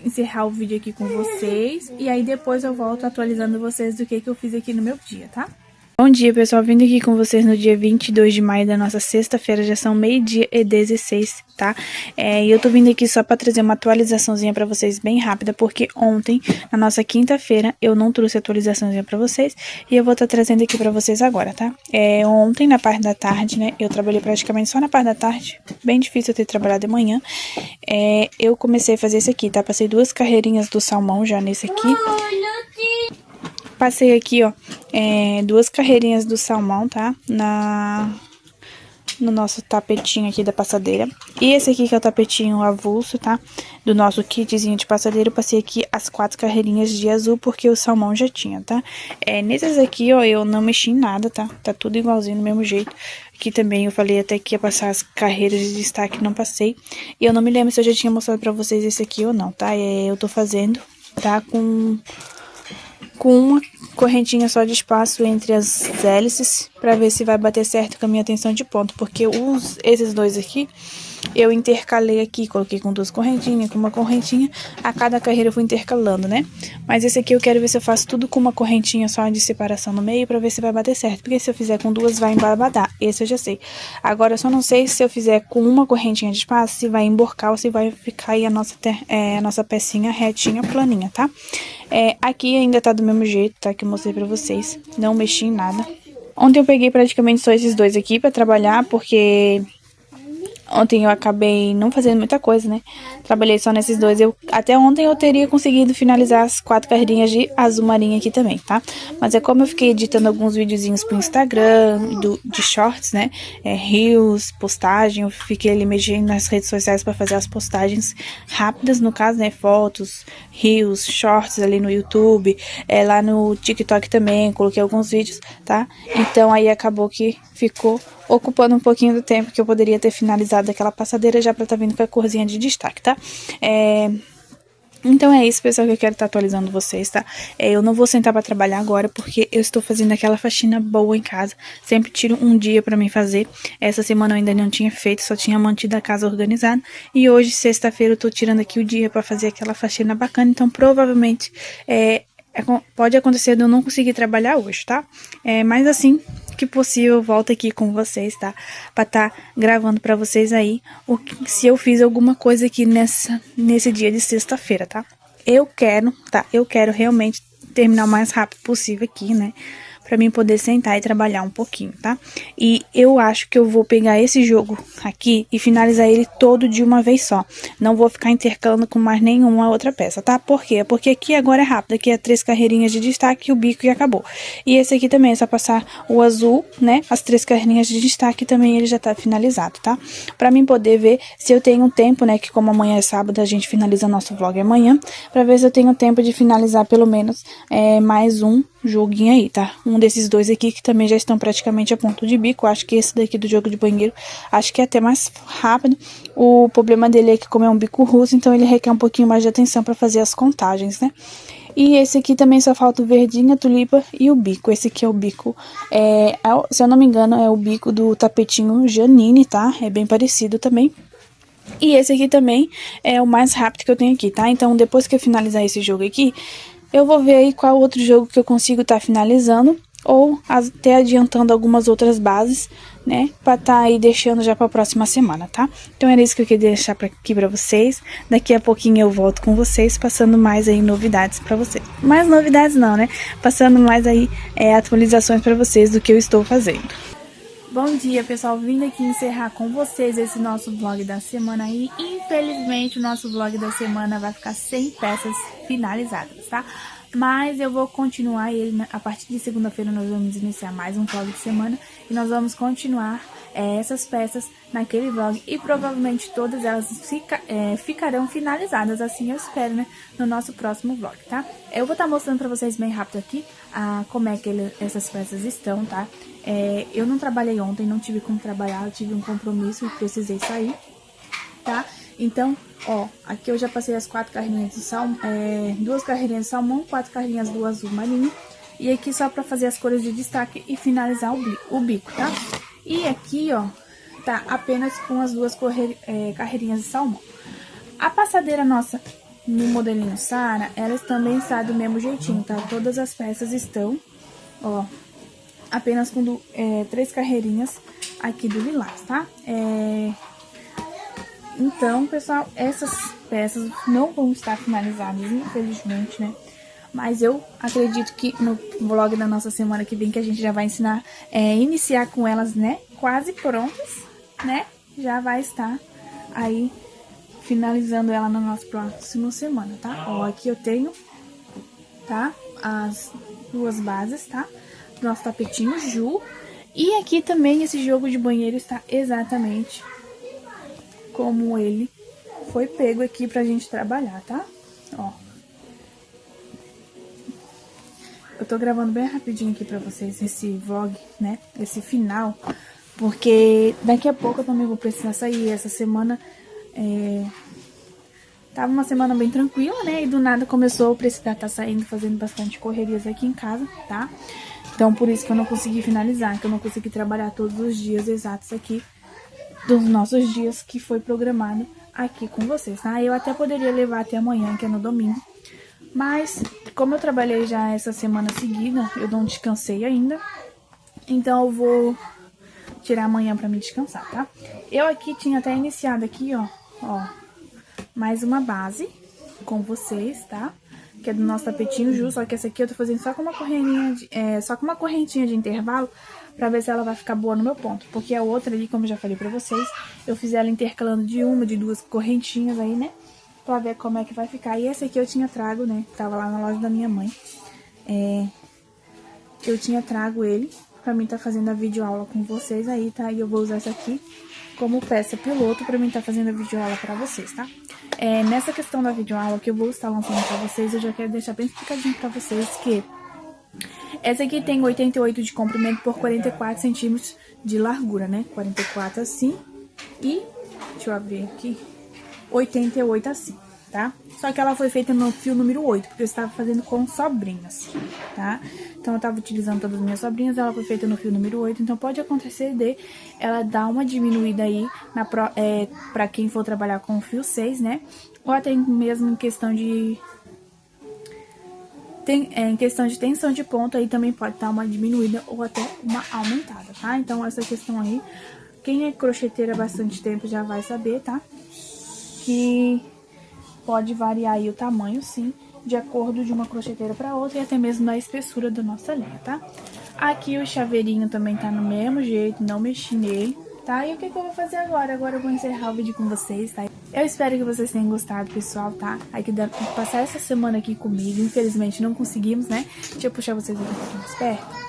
encerrar o vídeo aqui com vocês. E aí depois eu volto atualizando vocês do que eu fiz aqui no meu dia, tá? Bom dia, pessoal, vindo aqui com vocês no dia 22 de maio da nossa sexta-feira, já são 12h16, tá? E eu tô vindo aqui só pra trazer uma atualizaçãozinha pra vocês bem rápida, porque ontem, na nossa quinta-feira, eu não trouxe atualizaçãozinha pra vocês, e eu vou estar trazendo aqui pra vocês agora, tá? Ontem, na parte da tarde, né, eu trabalhei praticamente só na parte da tarde, bem difícil eu ter trabalhado de manhã, eu comecei a fazer isso aqui, tá? Passei 2 carreirinhas do salmão já nesse aqui. Passei aqui, ó, 2 carreirinhas do salmão, tá? no nosso tapetinho aqui da passadeira. E esse aqui que é o tapetinho avulso, tá? Do nosso kitzinho de passadeira, eu passei aqui as 4 carreirinhas de azul, porque o salmão já tinha, tá? Nesses aqui, ó, eu não mexi em nada, tá? Tá tudo igualzinho, do mesmo jeito. Aqui também eu falei até que ia passar as carreiras de destaque, não passei. E eu não me lembro se eu já tinha mostrado pra vocês esse aqui ou não, tá? Eu tô fazendo, tá? Com uma correntinha só de espaço entre as hélices, pra ver se vai bater certo com a minha tensão de ponto, porque esses dois aqui, eu intercalei aqui, coloquei com 2 correntinhas, com uma correntinha, a cada carreira eu fui intercalando, né? Mas esse aqui eu quero ver se eu faço tudo com uma correntinha só de separação no meio, pra ver se vai bater certo, porque se eu fizer com 2 vai embarbadar, esse eu já sei. Agora eu só não sei se eu fizer com uma correntinha de espaço, se vai emborcar ou se vai ficar aí a nossa pecinha retinha, planinha, tá? Aqui ainda tá do mesmo jeito, tá? Que eu mostrei pra vocês, não mexi em nada. Ontem eu peguei praticamente só esses dois aqui pra trabalhar, porque ontem eu acabei não fazendo muita coisa, né? Trabalhei só nesses dois. Até ontem eu teria conseguido finalizar as 4 carreirinhas de azul marinho aqui também, tá? Mas como eu fiquei editando alguns videozinhos pro Instagram, de shorts, né? Reels, postagem, eu fiquei ali mexendo nas redes sociais pra fazer as postagens rápidas, no caso, né? Fotos, reels, shorts ali no YouTube, lá no TikTok também, coloquei alguns vídeos, tá? Então aí acabou que ficou ocupando um pouquinho do tempo que eu poderia ter finalizado aquela passadeira já pra tá vindo com a corzinha de destaque, tá? Então é isso, pessoal, que eu quero estar atualizando vocês, tá? Eu não vou sentar pra trabalhar agora, porque eu estou fazendo aquela faxina boa em casa. Sempre tiro um dia pra mim fazer. Essa semana eu ainda não tinha feito, só tinha mantido a casa organizada. E hoje, sexta-feira, eu tô tirando aqui o dia pra fazer aquela faxina bacana. Então, provavelmente, pode acontecer de eu não conseguir trabalhar hoje, tá? Mas assim que possível, eu volto aqui com vocês, tá? Pra tá gravando pra vocês aí se eu fiz alguma coisa aqui nesse dia de sexta-feira, tá? Eu quero realmente terminar o mais rápido possível aqui, né? Pra mim poder sentar e trabalhar um pouquinho, tá? E eu acho que eu vou pegar esse jogo aqui e finalizar ele todo de uma vez só. Não vou ficar intercalando com mais nenhuma outra peça, tá? Por quê? Porque aqui agora é rápido. Aqui é 3 carreirinhas de destaque e o bico e acabou. E esse aqui também é só passar o azul, né? As 3 carreirinhas de destaque também ele já tá finalizado, tá? Pra mim poder ver se eu tenho tempo, né? Que como amanhã é sábado, a gente finaliza nosso vlog amanhã. Pra ver se eu tenho tempo de finalizar pelo menos mais um joguinho aí, tá? Um desses dois aqui que também já estão praticamente a ponto de bico. Acho que esse daqui do jogo de banheiro, acho que é até mais rápido. O problema dele é que como é um bico russo, então ele requer um pouquinho mais de atenção para fazer as contagens, né? E esse aqui também só falta o verdinho, a tulipa e o bico. Esse aqui é o bico, se eu não me engano, é o bico do tapetinho Janine, tá? É bem parecido também. E esse aqui também é o mais rápido que eu tenho aqui, tá? Então, depois que eu finalizar esse jogo aqui, eu vou ver aí qual outro jogo que eu consigo estar finalizando, ou até adiantando algumas outras bases, né, pra tá aí deixando já pra próxima semana, tá? Então era isso que eu queria deixar aqui pra vocês. Daqui a pouquinho eu volto com vocês, passando mais aí novidades pra vocês. Mais novidades não, né? Passando mais aí atualizações pra vocês do que eu estou fazendo. Bom dia, pessoal, vindo aqui encerrar com vocês esse nosso vlog da semana aí. Infelizmente, o nosso vlog da semana vai ficar sem peças finalizadas, tá? Mas eu vou continuar ele, a partir de segunda-feira nós vamos iniciar mais um vlog de semana. E nós vamos continuar essas peças naquele vlog. E provavelmente todas elas ficarão finalizadas, assim eu espero, né? No nosso próximo vlog, tá? Eu vou estar mostrando pra vocês bem rápido aqui como é que essas peças estão, tá? Eu não trabalhei ontem, não tive como trabalhar, eu tive um compromisso e precisei sair, tá? Então, ó, aqui eu já passei as 4 carreirinhas de salmão, 2 carreirinhas de salmão, 4 carreirinhas do azul marinho. E aqui só pra fazer as cores de destaque e finalizar o bico, tá? E aqui, ó, tá apenas com as 2 carreirinhas de salmão. A passadeira nossa no modelinho Sara, elas também está do mesmo jeitinho, tá? Todas as peças estão, ó, apenas com 3 carreirinhas aqui do lilás, tá? Então, pessoal, essas peças não vão estar finalizadas, infelizmente, né? Mas eu acredito que no vlog da nossa semana que vem, que a gente já vai iniciar com elas, né? Quase prontas, né? Já vai estar aí finalizando ela na nossa próxima semana, tá? Ó, aqui eu tenho, tá? As 2 bases, tá? Do nosso tapetinho Ju. E aqui também esse jogo de banheiro está exatamente como ele foi pego aqui pra gente trabalhar, tá? Ó. Eu tô gravando bem rapidinho aqui pra vocês esse vlog, né? Esse final. Porque daqui a pouco eu também vou precisar sair. Essa semana tava uma semana bem tranquila, né? E do nada começou a precisar estar saindo, fazendo bastante correrias aqui em casa, tá? Então por isso que eu não consegui finalizar, que eu não consegui trabalhar todos os dias exatos aqui dos nossos dias que foi programado aqui com vocês, tá? Eu até poderia levar até amanhã, que é no domingo. Mas, como eu trabalhei já essa semana seguida, eu não descansei ainda. Então, eu vou tirar amanhã pra me descansar, tá? Eu aqui tinha até iniciado aqui, ó, mais uma base com vocês, tá? Que é do nosso tapetinho Ju, só que essa aqui eu tô fazendo só com uma correntinha de intervalo, pra ver se ela vai ficar boa no meu ponto. Porque a outra ali, como eu já falei pra vocês, eu fiz ela intercalando de duas correntinhas aí, né? Pra ver como é que vai ficar. E esse aqui eu tinha trago, né? Tava lá na loja da minha mãe. Eu tinha trago ele pra mim tá fazendo a videoaula com vocês aí, tá? E eu vou usar essa aqui como peça piloto pra mim tá fazendo a videoaula pra vocês, tá? Nessa questão da videoaula que eu vou estar lançando pra vocês, eu já quero deixar bem explicadinho pra vocês que essa aqui tem 88 de comprimento por 44 centímetros de largura, né? 44 assim e, deixa eu abrir aqui, 88 assim, tá? Só que ela foi feita no fio número 8, porque eu estava fazendo com sobrinhas, tá? Então eu estava utilizando todas as minhas sobrinhas, ela foi feita no fio número 8, então pode acontecer de ela dar uma diminuída aí pra quem for trabalhar com o fio 6, né? Ou até mesmo em questão de... em questão de tensão de ponto aí também pode dar uma diminuída ou até uma aumentada, tá? Então essa questão aí, quem é crocheteira há bastante tempo já vai saber, tá? Que pode variar aí o tamanho, sim, de acordo de uma crocheteira para outra e até mesmo na espessura da nossa linha, tá? Aqui o chaveirinho também tá no mesmo jeito, não mexi nele, tá? E o que eu vou fazer agora? Agora eu vou encerrar o vídeo com vocês, tá? Eu espero que vocês tenham gostado, pessoal, tá? Aí que dá pra passar essa semana aqui comigo, infelizmente não conseguimos, né? Deixa eu puxar vocês aqui um pouquinho mais perto.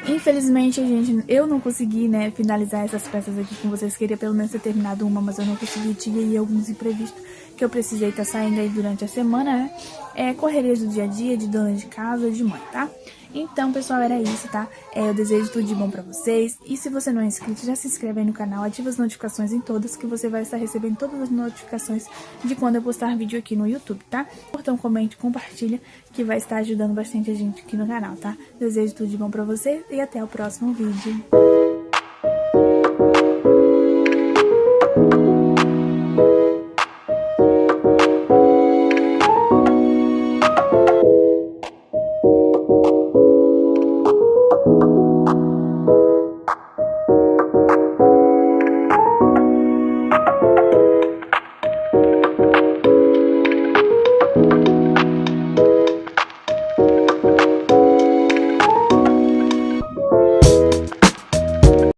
Infelizmente, eu não consegui, né, finalizar essas peças aqui com vocês. Queria pelo menos ter terminado uma, mas eu não consegui. Tinha aí alguns imprevistos que eu precisei estar saindo aí durante a semana, né? Correrias do dia a dia, de dona de casa, de mãe, tá? Então, pessoal, era isso, tá? Eu desejo tudo de bom pra vocês. E se você não é inscrito, já se inscreve aí no canal, ativa as notificações em todas, que você vai estar recebendo todas as notificações de quando eu postar vídeo aqui no YouTube, tá? Então, comente, compartilha, que vai estar ajudando bastante a gente aqui no canal, tá? Desejo tudo de bom pra vocês e até o próximo vídeo.